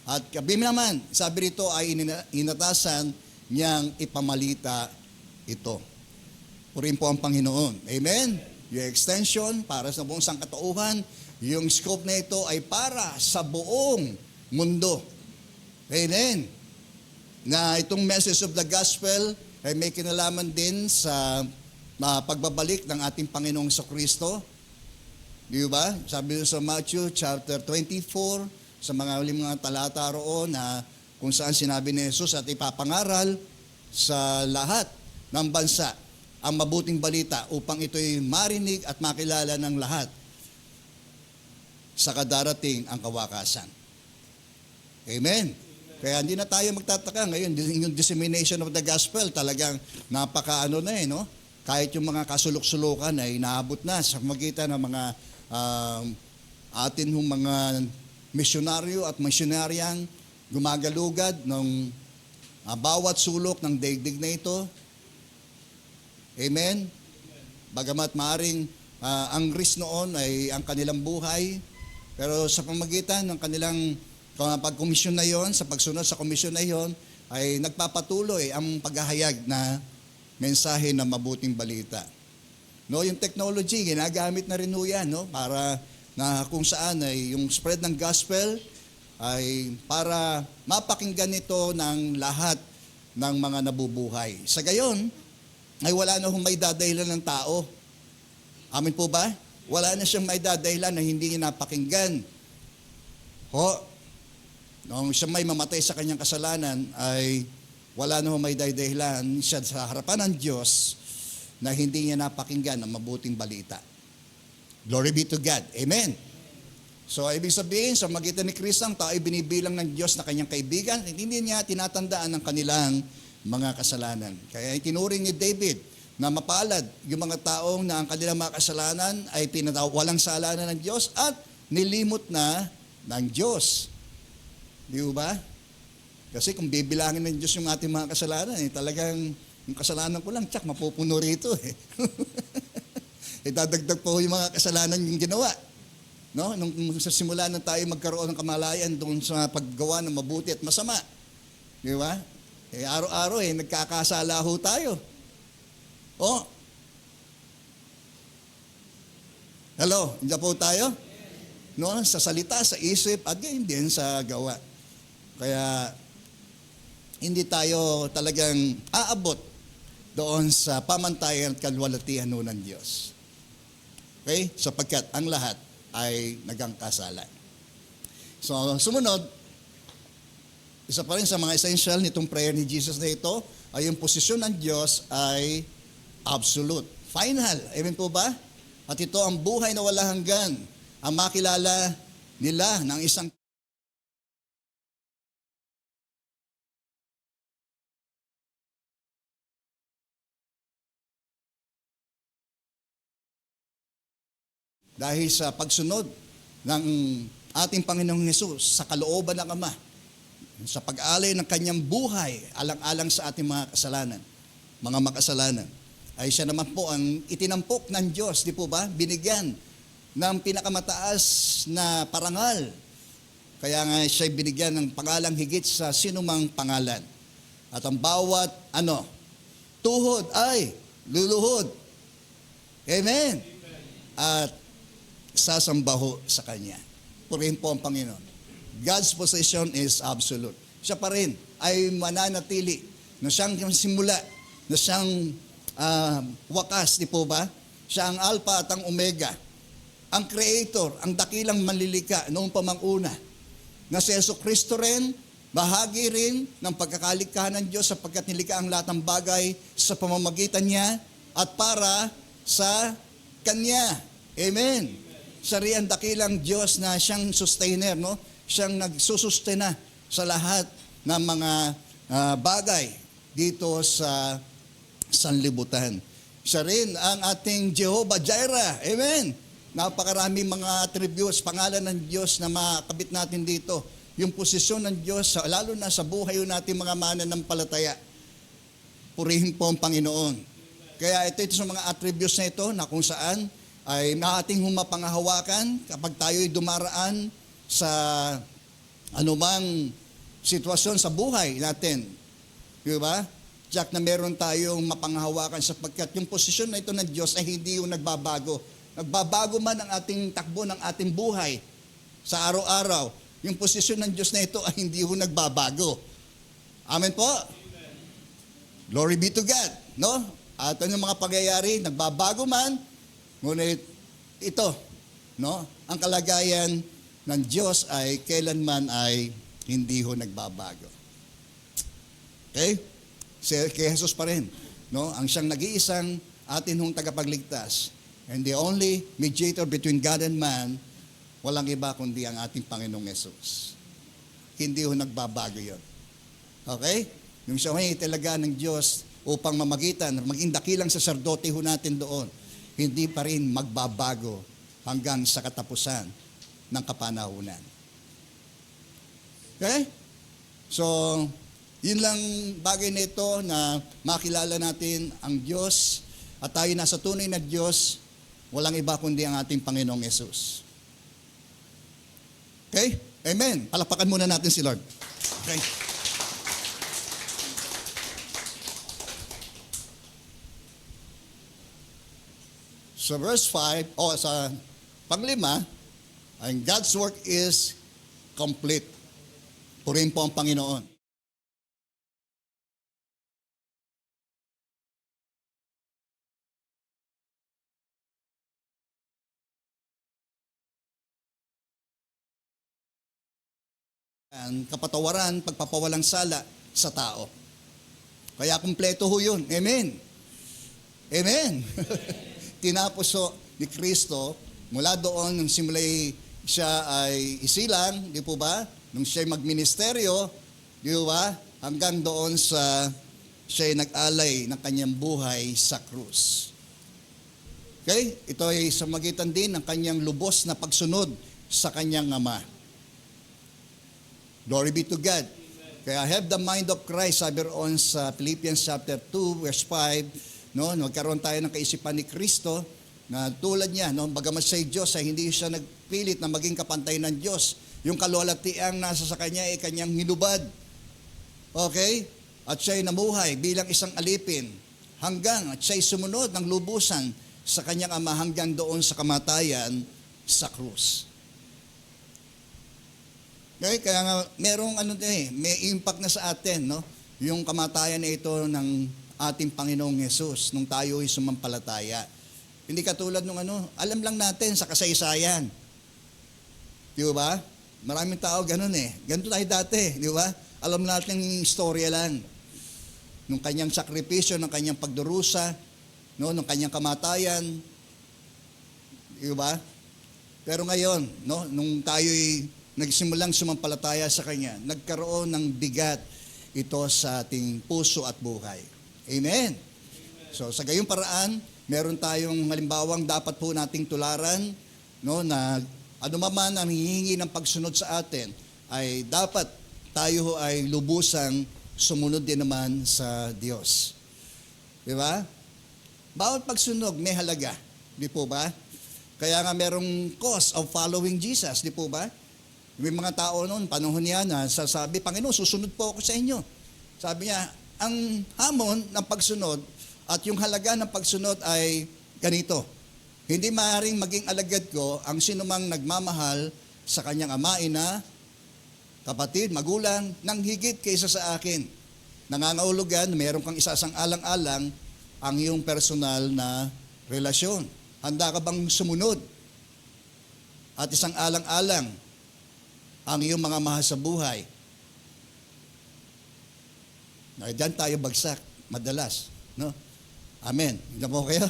At kami naman, sabi rito ay inatasan niyang ipamalita ito. Purihin po ang Panginoon. Amen? Yung extension para sa buong sangkatauhan, yung scope na ito ay para sa buong mundo. Amen? Na itong message of the gospel ay may kinalaman din sa pagbabalik ng ating Panginoong Kristo. Di ba? Sabi sa Matthew chapter 24, sa mga uling mga talata roon na kung saan sinabi ni Jesus at ipapangaral sa lahat ng bansa ang mabuting balita upang ito'y marinig at makilala ng lahat sa kadarating ang kawakasan. Amen. Kaya hindi na tayo magtataka ngayon, yung dissemination of the gospel talagang napakaano na no? Kahit yung mga kasulok-sulukan ay naabot na sa magitan ng mga atin yung mga misyonaryo at misyonaryang gumagalugad ng bawat sulok ng daigdig na ito. Amen? Bagamat maaring ang risk noon ay ang kanilang buhay, pero sa pamagitan ng kanilang pagkomisyon na yon, sa pagsunod sa komisyon na yon, ay nagpapatuloy ang paghahayag na mensahe ng mabuting balita. No, yung technology, ginagamit na rin ho yan, no? Para na kung saan ay yung spread ng gospel ay para mapakinggan ito ng lahat ng mga nabubuhay. Sa gayon, ay wala na hong may dadahilan ng tao. Amin po ba? Wala na siyang may dadahilan na hindi niya napakinggan. Nung siya may mamatay sa kanyang kasalanan, ay wala na may dahilan siya sa harapan ng Diyos na hindi niya napakinggan ang mabuting balita. Glory be to God. Amen. So, ibig sabihin, sa magitan ni Kristo, ang tao ay binibilang ng Diyos na kanyang kaibigan, hindi niya tinatandaan ang kanilang mga kasalanan. Kaya itinuring ni David na mapalad yung mga taong na ang kanilang mga kasalanan ay walang salanan ng Diyos at nilimot na ng Diyos. Di ba? Kasi kung bibilangin ng Diyos yung ating mga kasalanan, talagang yung kasalanan ko lang, mapupuno rito. Dadagdag po yung mga kasalanan yung ginawa. No? Nung sa simula na tayo magkaroon ng kamalayan doon sa paggawa ng mabuti at masama. Di ba? Araw-araw nagkakasala ho tayo. Hello, hindi po tayo? No? Sa salita, sa isip, at gayon din sa gawa. Kaya, hindi tayo talagang aabot doon sa pamantayan at kalwalatian ng Diyos. Okay? Sapagkat ang lahat ay nagkakasalan. So, sumunod, isa pa rin sa mga essential nitong prayer ni Jesus na ito ay yung posisyon ng Diyos ay absolute. Final. Amen po ba? At ito ang buhay na wala hanggan. Ang makilala nila ng isang dahil sa pagsunod ng ating Panginoong Hesus sa kalooban ng Ama, sa pag-alay ng kanyang buhay alang-alang sa ating mga kasalanan, mga makasalanan, ay siya naman po ang itinampok ng Diyos, di po ba? Binigyan ng pinakamataas na parangal. Kaya nga siya binigyan ng pangalang higit sa sinumang pangalan. At ang bawat tuhod ay luluhod. Amen. At sasambaho sa Kanya. Purihin po ang Panginoon. God's position is absolute. Siya pa rin ay mananatili na siyang simula, na siyang wakas, di po ba? Siya ang Alpha at ang Omega. Ang Creator, ang dakilang manlilika noong pamanguna. Na si Jesucristo rin, bahagi rin ng pagkakalikha ng Diyos sapagkat nilikha ang lahat ng bagay sa pamamagitan niya at para sa Kanya. Amen. Siya rin ang dakilang Diyos na siyang sustainer, no? Siyang nagsusustena sa lahat ng mga bagay dito sa sanlibutan. Siya rin ang ating Jehovah Jireh. Amen. Napakaraming mga attributes, pangalan ng Diyos na makakabit natin dito. Yung posisyon ng Diyos, lalo na sa buhay natin mga mananampalataya. Purihin po ang Panginoon. Kaya ito sa mga attributes na ito na kung saan ay ating humapangahawakan kapag tayo'y dumaraan sa anumang sitwasyon sa buhay natin. Di ba? Jack, na meron tayong mapanghawakan sapagkat yung posisyon na ito ng Diyos ay hindi yung nagbabago. Nagbabago man ang ating takbo ng ating buhay sa araw-araw, yung posisyon ng Diyos na ito ay hindi yung nagbabago. Amen po? Amen. Glory be to God. No? At yung mga pagyayari, nagbabago man, ngunit ito, no? Ang kalagayan ng Diyos ay kailanman ay hindi ho nagbabago. Okay? Kay Jesus pa rin, no? Ang siyang nag-iisang atin hong tagapagligtas. And the only mediator between God and man, walang iba kundi ang ating Panginoong Jesus. Hindi ho nagbabago yun. Okay? Yung siya ay talaga ng Diyos upang mamagitan, maging dakilang saserdote ho natin doon, hindi pa rin magbabago hanggang sa katapusan ng kapanahunan. Okay? So, yun lang bagay na ito na makilala natin ang Diyos at tayo nasa tunay na Diyos, walang iba kundi ang ating Panginoong Yesus. Okay? Amen. Palakpakan muna natin si Lord. Okay. So verse 5, sa panglima, ang God's work is complete. Purihin po ang Panginoon. Ang kapatawaran, pagpapawalang sala sa tao. Kaya kumpleto ho yun. Amen. Amen. Tinapos ho ni Kristo, mula doon, nung simulay siya ay isilang, di po ba? Nung siya ay magministeryo, di po ba? Hanggang doon sa siya ay nag-alay ng kanyang buhay sa krus. Okay? Ito ay sa magitan din ng kanyang lubos na pagsunod sa kanyang Ama. Glory be to God. Kaya have the mind of Christ, sabi roon sa Philippians chapter 2, verse 5, no? Nagkaroon tayo ng kaisipan ni Kristo na tulad niya, no? Bagamat siya'y Diyos, ay hindi siya nagpilit na maging kapantay ng Diyos. Yung kalwalatiang nasa sa kanya ay kanyang hinubad. Okay? At siya'y namuhay bilang isang alipin hanggang at siya'y sumunod ng lubusan sa kanyang Ama hanggang doon sa kamatayan sa krus. Okay, kaya nga merong may impact na sa atin, no? Yung kamatayan na ito ng ating Panginoong Yesus nung tayo ay sumampalataya. Hindi katulad nung alam lang natin sa kasaysayan. Di ba? Maraming tao ganun eh. Ganito tayo dati, di ba? Alam natin yung istorya lang. Nung kanyang sakripisyo, ng kanyang pagdurusa, no, nung kanyang kamatayan. Di ba? Pero ngayon, no, nung tayo'y nagsimulang sumampalataya sa Kanya, nagkaroon ng bigat ito sa ating puso at buhay. Amen. So sa gayong paraan, meron tayong halimbawang dapat po nating tularan, no, na anuman ang hihingi ng pagsunod sa atin, ay dapat tayo ay lubusang sumunod din naman sa Diyos. Di ba? Bawat pagsunog may halaga. Di po ba? Kaya nga merong cost of following Jesus. Di po ba? May mga tao noon, panahon niya na sasabi, Panginoon, susunod po ako sa inyo. Sabi niya, ang hamon ng pagsunod at yung halaga ng pagsunod ay ganito. Hindi maaaring maging alagad ko ang sinumang nagmamahal sa kanyang ama, ina, kapatid, magulang, nang higit kaysa sa akin. Nangangahulugan, meron kang isasang alang-alang ang iyong personal na relasyon. Handa ka bang sumunod? At isang alang-alang ang iyong mga mahal sa buhay. Diyan tayo bagsak, madalas. No? Amen. Hindi po kayo?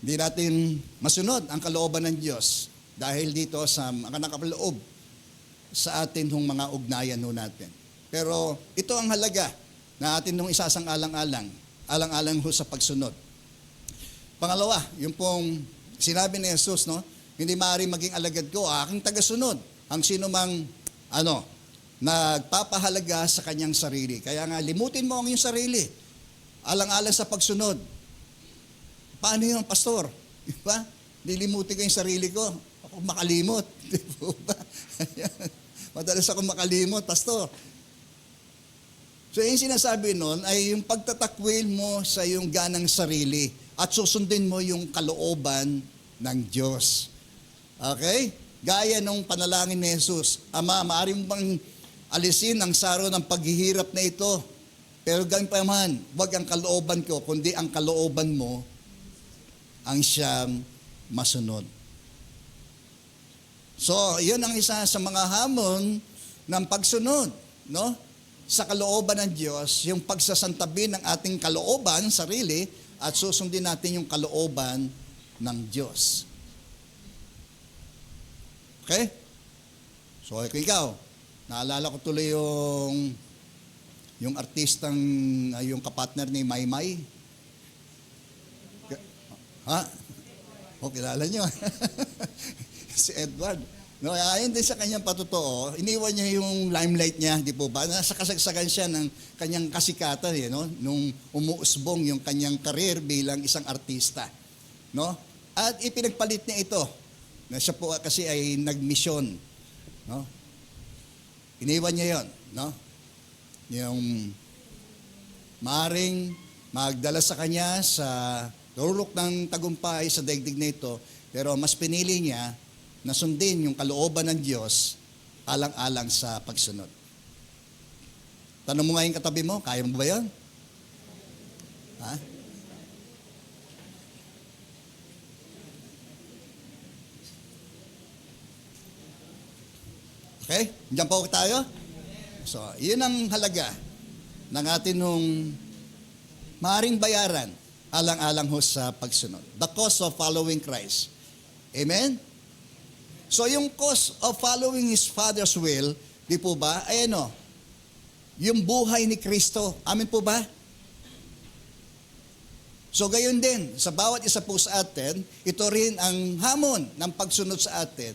Hindi natin masunod ang kalooban ng Diyos dahil dito sa mga nakapaloob sa atin hong mga ugnayan ho natin. Pero ito ang halaga na atin hong isasang-alang-alang, alang-alang ho sa pagsunod. Pangalawa, yung pong sinabi ni Jesus, no? Hindi maaari maging alagad ko, aking tagasunod. Ang sino mang, nagpapahalaga sa kanyang sarili. Kaya nga, limutin mo ang iyong sarili. Alang-alang sa pagsunod. Paano yun, pastor? Diba? Lilimutin ko yung sarili ko. Ako makalimot. Diba? Madalas ako makalimot, pastor. So yung sinasabi nun ay yung pagtatakwil mo sa iyong ganang sarili at susundin mo yung kalooban ng Diyos. Okay? Gaya nung panalangin ni Jesus, Ama, maaari mo bang alisin ang saro ng paghihirap na ito? Pero ganun pa man, wag ang kalooban ko, kundi ang kalooban mo ang siyang masunod. So, yun ang isa sa mga hamon ng pagsunod, no? Sa kalooban ng Diyos, yung pagsasantabi ng ating kalooban, sarili, at susundin natin yung kalooban ng Diyos. Okay? So, ikaw, naalala ko tuloy yung artistang, yung kapatner ni Maymay. Ha? O, kilala nyo. Si Edward. No, ayon din sa kanyang patotoo, iniwan niya yung limelight niya, di po ba? Nasa kasagsagan siya ng kanyang kasikatan, no? Nung umuusbong yung kanyang karir bilang isang artista. No? At ipinagpalit niya ito, na siya po kasi ay nagmisyon. No? Iniwan niya yon, no? Yung maaring magdala sa kanya sa lulok ng tagumpay sa daigdig na ito, pero mas pinili niya na sundin yung kalooban ng Diyos alang-alang sa pagsunod. Tanong mo nga yung katabi mo, kaya mo ba yun? Ha? Okay? Diyan po tayo? So, yun ang halaga ng atin nung maaring bayaran alang-alang ho sa pagsunod. The cost of following Christ. Amen? So yung cost of following His Father's will, di po ba, ay yung buhay ni Kristo. Amin po ba? So gayon din, sa bawat isa po sa atin, ito rin ang hamon ng pagsunod sa atin.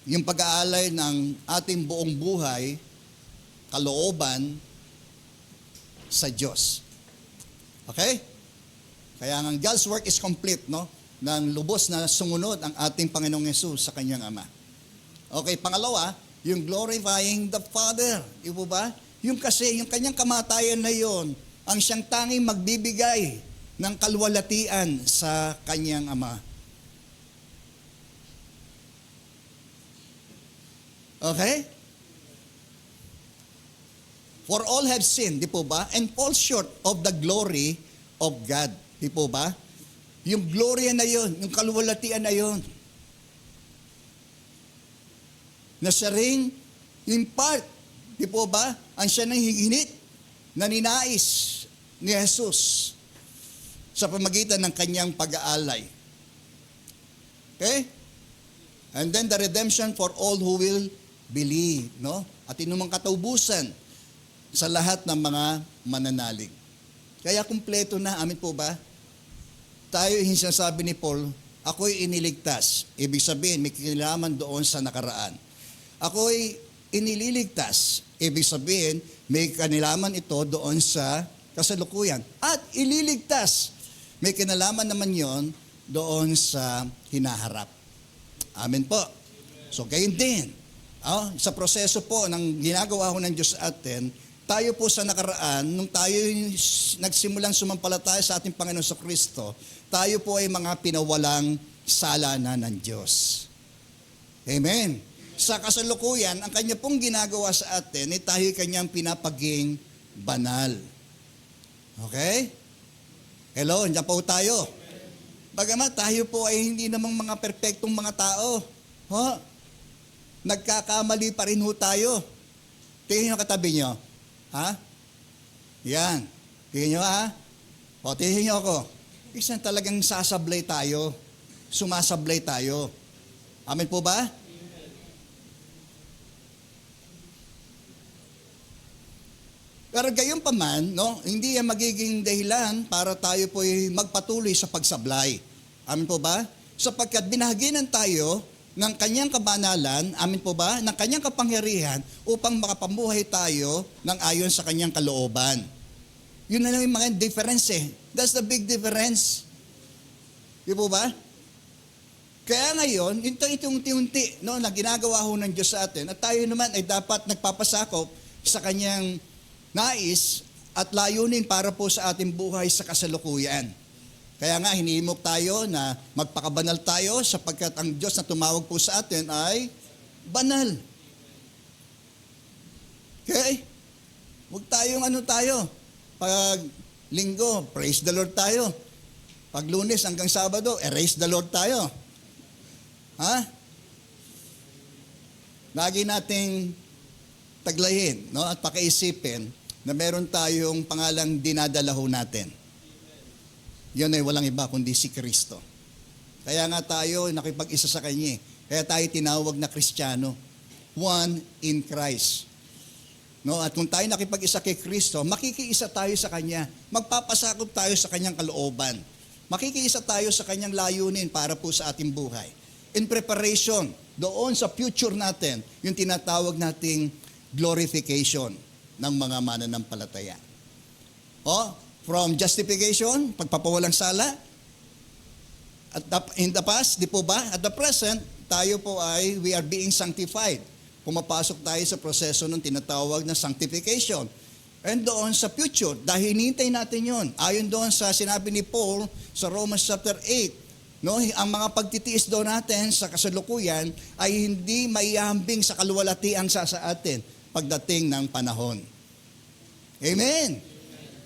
Yung pag-aalay ng ating buong buhay, kalooban sa Diyos. Okay? Kaya nga God's work is complete, no? Nang lubos na sumunod ang ating Panginoong Yesus sa kanyang Ama. Okay, pangalawa, yung glorifying the Father. Di po ba? Yung kasi, yung kanyang kamatayan na yon, ang siyang tanging magbibigay ng kalwalatian sa kanyang Ama. Okay? For all have sinned, di po ba? And fall short of the glory of God. Di po ba? Yung glory na yon, yung kalwalatian na yon. Na siya rin, in part, di po ba? Ang siya nang higinit na ninais ni Jesus sa pamagitan ng kanyang pag-aalay. Okay? And then the redemption for all who will believe, no? At inumang kataubusan sa lahat ng mga mananalig. Kaya kumpleto na, amin po ba? Tayo yung sinasabi ni Paul, ako'y iniligtas. Ibig sabihin, may kinalaman doon sa nakaraan. Ako'y inililigtas. Ibig sabihin, may kinalaman ito doon sa kasalukuyan. At ililigtas. May kinalaman naman yon doon sa hinaharap. Amen po. So, gayon din. Sa proseso po ng ginagawa ho ng Diyos sa atin, tayo po sa nakaraan, nung tayo nagsimulang sumampalataya sa ating Panginoon sa Kristo, tayo po ay mga pinawalang sala na ng Diyos. Amen. Sa kasalukuyan, ang kanya pong ginagawa sa atin, ay tayo kanyang pinapaging banal. Okay? Hello, nandiyan po tayo. Bagamat tayo po ay hindi namang mga perpektong mga tao. Nagkakamali pa rin ho tayo. Tingin nyo katabi nyo. Ha? Yan. Tingin nyo ha? O, tingin nyo ako. Isang talagang sasablay tayo, sumasablay tayo. Amen po ba? Pero gayon pa man, no, hindi yan magiging dahilan para tayo po'y magpatuloy sa pagsablay. Amen po ba? Sapagkat binahaginan tayo ng kanyang kabanalan, amin po ba, ng kanyang kapangyarihan upang makapamuhay tayo ng ayon sa kanyang kalooban. Yun na lang yung mga difference eh. That's the big difference. Di po ba? Kaya ngayon, ito unti-unti no, na ginagawa ho ng Diyos sa atin at tayo naman ay dapat nagpapasakop sa kanyang nais at layunin para po sa ating buhay sa kasalukuyan. Kaya nga, hinihimok tayo na magpakabanal tayo sapagkat ang Diyos na tumawag po sa atin ay banal. Okay? Huwag tayong tayo. Pag linggo, praise the Lord tayo. Pag Lunes hanggang Sabado, erase the Lord tayo. Ha? Lagi nating taglayin, no? At pakiisipin na meron tayong pangalang dinadalaho natin. Yun ay walang iba kundi si Kristo. Kaya nga tayo nakipag-isa sa Kanya. Kaya tayo tinawag na Kristiyano. One in Christ. No? At kung tayo nakipag-isa kay Kristo, makikiisa tayo sa Kanya. Magpapasakop tayo sa Kanyang kalooban. Makikiisa tayo sa Kanyang layunin para po sa ating buhay. In preparation, doon sa future natin, yung tinatawag nating glorification ng mga mananampalataya. From justification, pagpapawalang sala, at in the past, di po ba? At the present, tayo po we are being sanctified. Pumapasok tayo sa proseso ng tinatawag na sanctification. And doon sa future, dahil hinihintay natin yon. Ayon doon sa sinabi ni Paul sa Romans chapter 8, no, ang mga pagtitiis doon natin sa kasalukuyan ay hindi maihambing sa kaluwalhatian sa atin pagdating ng panahon. Amen.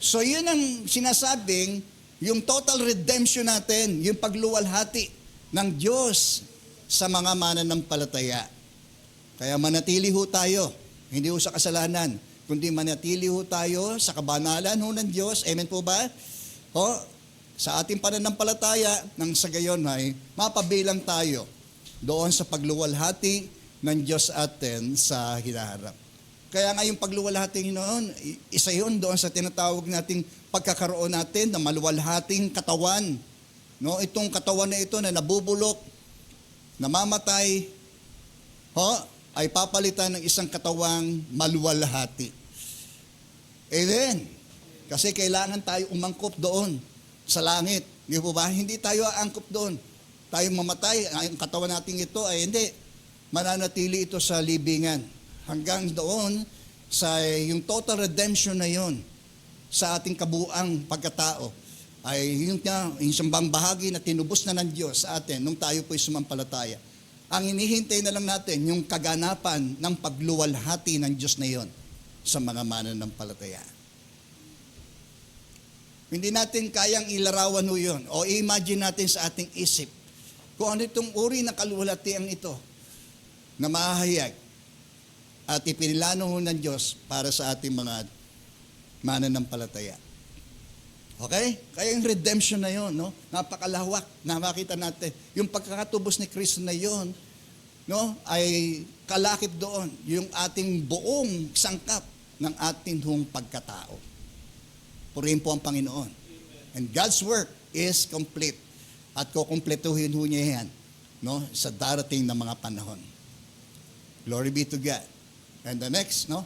So yun ang sinasabing, yung total redemption natin, yung pagluwalhati ng Diyos sa mga mananampalataya. Kaya manatili ho tayo, hindi ho sa kasalanan, kundi manatili ho tayo sa kabanalan ho ng Diyos. Amen po ba? Sa ating pananampalataya, nang sa gayon ay mapabilang tayo doon sa pagluwalhati ng Diyos atin sa hinaharap. Kaya nga yung pagluwalhati noon, isa yun doon sa tinatawag nating pagkakaroon natin na maluwalhating katawan. No? Itong katawan na ito na nabubulok, namamatay, ay papalitan ng isang katawang maluwalhati. Amen. Kasi kailangan tayo umangkop doon sa langit. Di po ba? Hindi tayo aangkop doon. Tayo mamatay, ang katawan natin ito ay hindi. Mananatili ito sa libingan. Hanggang doon sa yung total redemption na yon sa ating kabuang pagkatao ay yung sambang bahagi na tinubos na ng Diyos sa atin nung tayo po'y sumampalataya. Ang inihintay na lang natin yung kaganapan ng pagluwalhati ng Diyos na yon sa mga mananampalataya. Hindi natin kayang ilarawan ho yun o i-imagine natin sa ating isip kung ano itong uri ng kaluwalhatian ito na mahahayag at ipinilano ho ng Diyos para sa ating mga mananampalataya. Okay? Kaya yung redemption na yon, no? Napakalawak na makita natin. Yung pagkakatubos ni Kristo na yon, no, ay kalakip doon yung ating buong sangkap ng ating hong pagkatao. Purihin po ang Panginoon. And God's work is complete. At kukumpletuhin ho niya yan, no, sa darating na mga panahon. Glory be to God. And the next, no?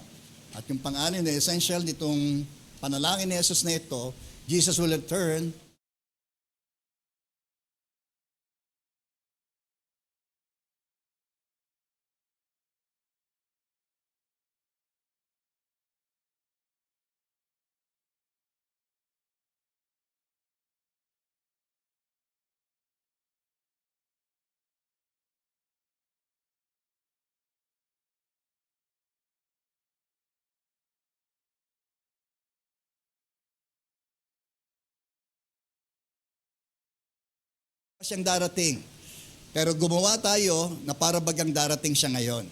At yung pang-anim na essential nitong panalangin ni Jesus na ito, Jesus will return. Siyang darating. Pero gumawa tayo na para bagang darating siya ngayon.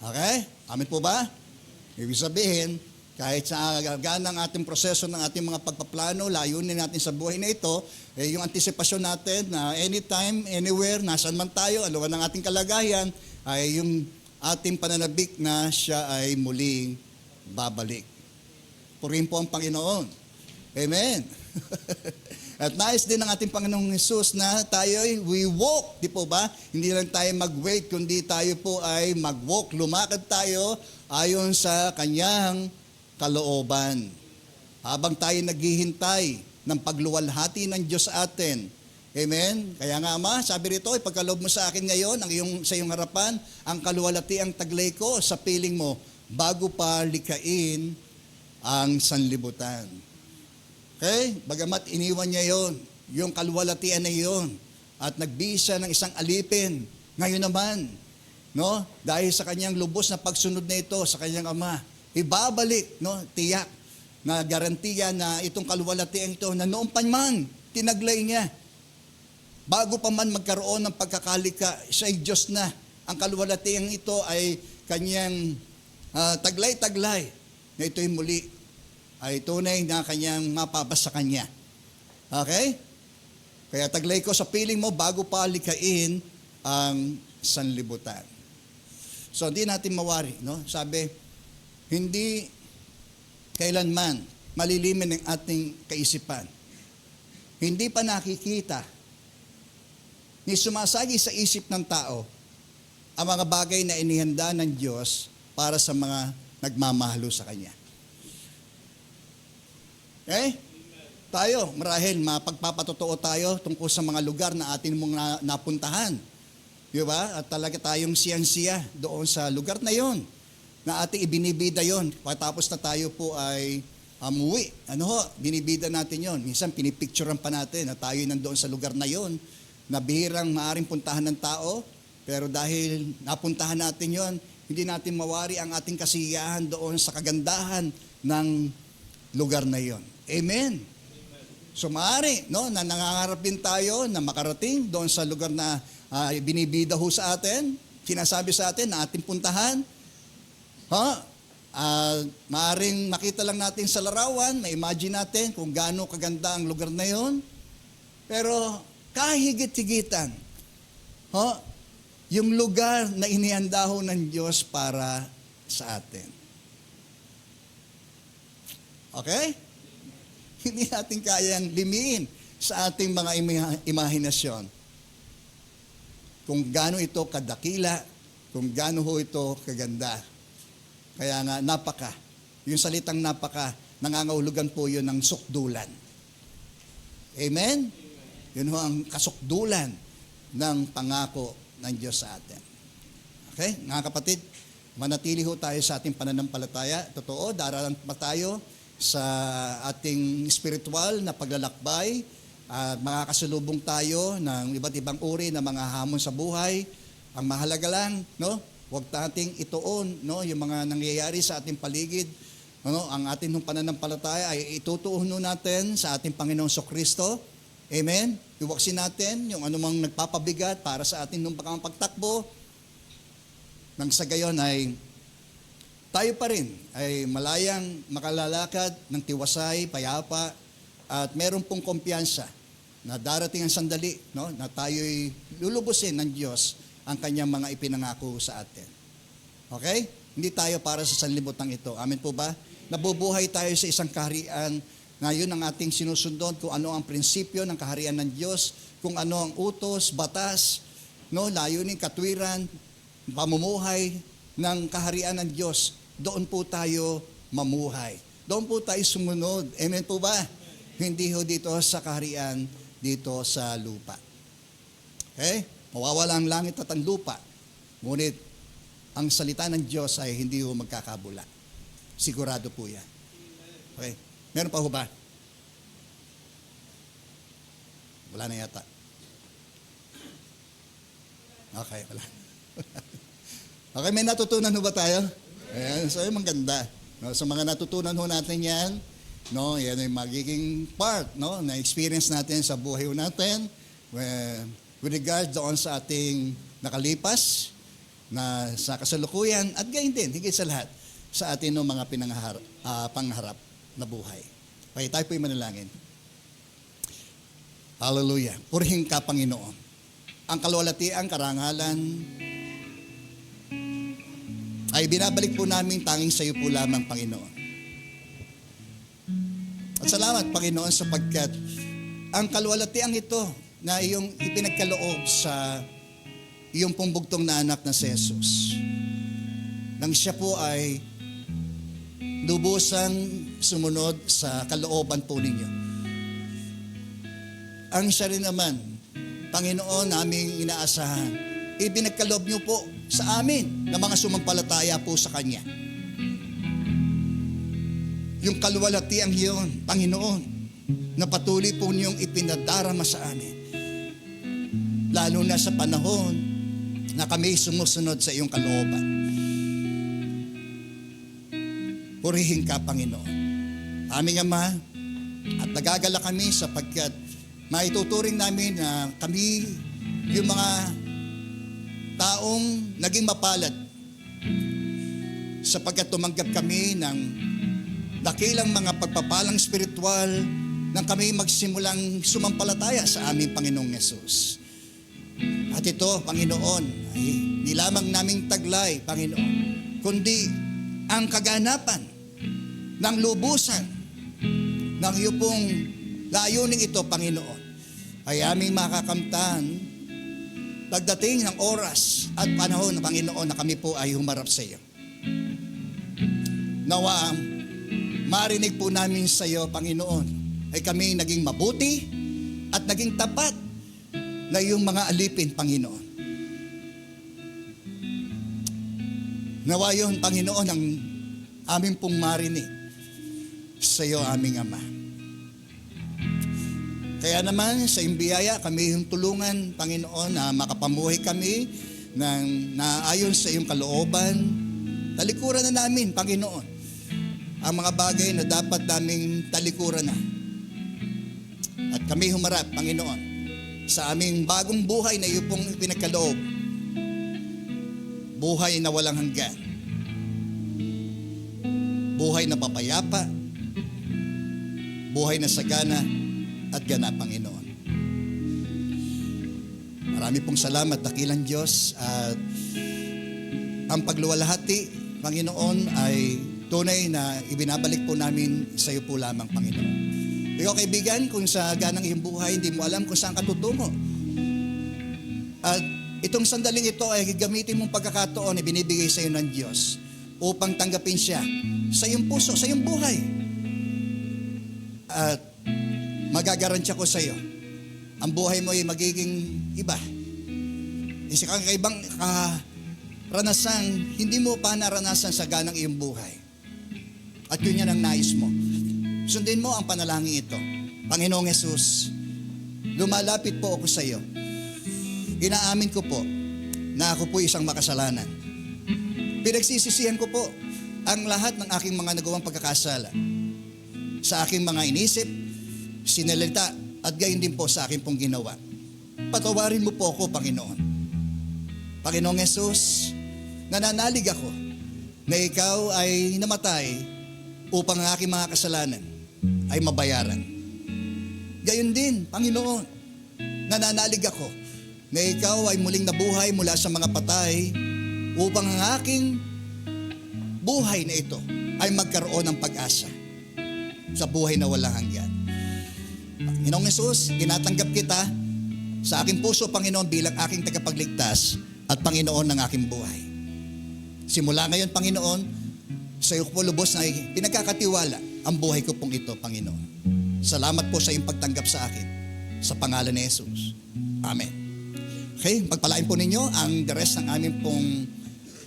Okay? Amin po ba? Ibig sabihin, Kahit sa gaan ng ating proseso ng ating mga pagpaplano, layunin natin sa buhay na ito, yung antisipasyon natin na anytime, anywhere, nasaan man tayo, ano man ang ating kalagayan, ay yung ating pananabik na siya ay muling babalik. Purihin po ang Panginoon. Amen. At nais din ng ating Panginoong Hesus na tayo ay we walk, di po ba? Hindi lang tayo mag-wait, kundi tayo po ay mag-walk, lumakad tayo ayon sa kanyang kalooban. Habang tayo naghihintay ng pagluwalhati ng Diyos sa atin. Amen? Kaya nga Ama, sabi rito, ipagkaloob mo sa akin ngayon, sa iyong harapan, ang kaluwalhati ang taglay ko sa piling mo, bago pa likain ang sanlibutan. Okay? Bagamat iniwan niya yon, yung kaluwalhatian na yon, at nagbisa ng isang alipin, ngayon naman, no? Dahil sa kanyang lubos na pagsunod na ito sa kanyang Ama, ibabalik, no? Tiyak na garantiya na itong kaluwalhatian ito na noon pa man tinaglay niya. Bago pa man magkaroon ng pagkakalika, siya ay Diyos na. Ang kaluwalhatian ito ay kanyang taglay-taglay na ito'y muli ay tunay na kanyang mapabas sa kanya. Okay? Kaya taglay ko sa piling mo bago pa likain ang sanlibutan. So, hindi natin mawari, no? Sabi, hindi kailanman malilimin ang ating kaisipan. Hindi pa nakikita ni sumasagi sa isip ng tao ang mga bagay na inihanda ng Diyos para sa mga nagmamahalo sa Kanya. Okay? Tayo, marahil mapagpapatotoo tayo tungkol sa mga lugar na atin mong napuntahan. Di ba? At talaga tayong siyan-siya doon sa lugar na yon, na ating ibinibida yon. Patapos na tayo po ay umuwi. Ano ho, binibida natin yon. Minsan pinipicturean pa natin na tayo nandoon sa lugar na yon, na bihirang maaring puntahan ng tao, pero dahil napuntahan natin yon, hindi natin mawari ang ating kasiyahan doon sa kagandahan ng lugar na yon. Amen. So maaari, no, na nangangarap din tayo na makarating doon sa lugar na binibida ho sa atin, sinasabi sa atin na ating puntahan. Maaring makita lang natin sa larawan, ma-imagine natin kung gaano kaganda ang lugar na yon. Pero kahigit-higitan, yung lugar na inihanda ho ng Diyos para sa atin. Okay? Hindi natin kayang limiin sa ating mga imahinasyon kung gaano ito kadakila, kung gaano ho ito kaganda. Kaya nga, yung salitang napaka, nangangahulugan po yun ng sukdulan. Amen? Yun ho ang kasukdulan ng pangako ng Diyos sa atin. Okay? Mga kapatid, manatili ho tayo sa ating pananampalataya. Totoo, daralan pa tayo sa ating spiritual na paglalakbay at makakasalubong tayo ng iba't ibang uri ng mga hamon sa buhay. Ang mahalaga lang, no? Huwag nating ituon, no, yung mga nangyayari sa ating paligid. No? Ang ating pananampalataya ay itutuon natin sa ating Panginoong Kristo. Amen? Iwaksin natin yung anumang nagpapabigat para sa ating nung pagtakbo. Nang sa gayon ay tayo pa rin ay malayang makalalakad ng tiwasay, payapa, at meron pong kumpiyansa na darating ang sandali, no, na tayo'y lulubusin ng Diyos ang kanyang mga ipinangako sa atin. Okay? Hindi tayo para sa sanlibutan ito. Amen po ba? Nabubuhay tayo sa isang kaharian na yun ang ating sinusundon, kung ano ang prinsipyo ng kaharian ng Diyos, kung ano ang utos, batas, no, layunin, katwiran, pamumuhay ng kaharian ng Diyos. Doon po tayo mamuhay. Doon po tayo sumunod. Amen po ba? Hindi ho dito sa kaharian, dito sa lupa. Okay? Mawawala ang langit at ang lupa. Ngunit, ang salita ng Diyos ay hindi ho magkakabula. Sigurado po yan. Okay? Meron pa ho ba? Wala na yata. Okay, wala. Okay, may natutunan ho ba tayo? Ayan, so yung maganda. No, sa mga natutunan ho natin yan, no, yan ay magiging part, no, na experience natin sa buhay ho natin with regard doon sa ating nakalipas na sa kasalukuyan at gayon din, higit sa lahat, sa atin ng mga pangharap na buhay. Kaya tayo po'y manalangin. Hallelujah. Purihin ka, Panginoon. Ang kaluwalhatian, karangalan, ay binabalik po namin tanging sa iyo po lamang, Panginoon. At salamat, Panginoon, sapagkat ang kaluwalhatian ito na iyong ipinagkaloob sa iyong pong bugtong na anak na si Jesus, nang siya po ay lubusang sumunod sa kalooban po ninyo. Ang siya rin naman, Panginoon, naming inaasahan, ibinagkaloob niyo po sa amin na mga sumampalataya po sa Kanya. Yung kaluwalhatiang yun, Panginoon, na patuloy po niyong ipinadarama sa amin. Lalo na sa panahon na kami sumusunod sa iyong kalooban. Purihin ka, Panginoon. Aming Ama, at nagagala kami sapagkat maituturing namin na kami yung mga taong naging mapalad sapagkat tumanggap kami ng dakilang mga pagpapalang spiritual nang kami magsimulang sumampalataya sa aming Panginoong Yesus. At ito, Panginoon, ay di lamang naming taglay, Panginoon, kundi ang kaganapan ng lubusan ng iyo pong layuning ito, Panginoon, ay aming makakamtan pagdating ng oras at panahon, Panginoon, na kami po ay humarap sa iyo. Nawa, marinig po namin sa iyo, Panginoon, ay kami naging mabuti at naging tapat na iyong mga alipin, Panginoon. Nawa yun, Panginoon, ang aming pong marinig sa iyo, aming Ama. Kaya naman, sa iyong biyaya, kami yung tulungan, Panginoon, na makapamuhay kami ng naayon sa iyong kalooban. Talikuran na namin, Panginoon, ang mga bagay na dapat naming talikuran na. At kami humarap, Panginoon, sa aming bagong buhay na iyo pong pinagkaloob. Buhay na walang hanggan. Buhay na papayapa. Buhay na sagana at ganap, Panginoon. Marami pong salamat, dakilang Diyos, at ang pagluwalhati, Panginoon, ay tunay na ibinabalik po namin sa iyo po lamang, Panginoon. Ikaw, kaibigan, kung sa ganang iyong buhay, hindi mo alam kung saan ka tutungo. At itong sandaling ito ay gagamitin mong pagkakataon na binibigay sa iyo ng Diyos upang tanggapin siya sa iyong puso, sa iyong buhay. At magagaransya ko sa iyo, ang buhay mo ay magiging iba. Isa kang kaibang karanasang hindi mo pa naranasan sa ganang iyong buhay. At yun yan ang nais mo. Sundin mo ang panalangin ito. Panginoong Yesus, lumalapit po ako sa iyo. Inaamin ko po na ako po isang makasalanan. Pinagsisisihan ko po ang lahat ng aking mga nagawang pagkakasala. Sa aking mga inisip, sinalita, at gayon din po sa aking pong ginawa. Patawarin mo po ako, Panginoon. Panginoong Yesus, nananalig ako na ikaw ay namatay upang ang aking mga kasalanan ay mabayaran. Gayon din, Panginoon, nananalig ako na ikaw ay muling nabuhay mula sa mga patay upang ang aking buhay na ito ay magkaroon ng pag-asa sa buhay na walang hanggan. Panginoong Yesus, tinatanggap kita sa aking puso, Panginoon, bilang aking tagapagligtas at Panginoon ng aking buhay. Simula ngayon, Panginoon, sa iyo po lubos na pinagkakatiwala ang buhay ko pong ito, Panginoon. Salamat po sa iyong pagtanggap sa akin. Sa pangalan ni Jesus. Amen. Okay, pagpalain po ninyo ang the rest ng aming pong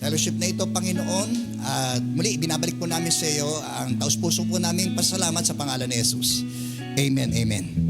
fellowship na ito, Panginoon. At muli, binabalik po namin sa iyo ang taus-puso po namin pasalamat sa pangalan ni Jesus. Amen, amen.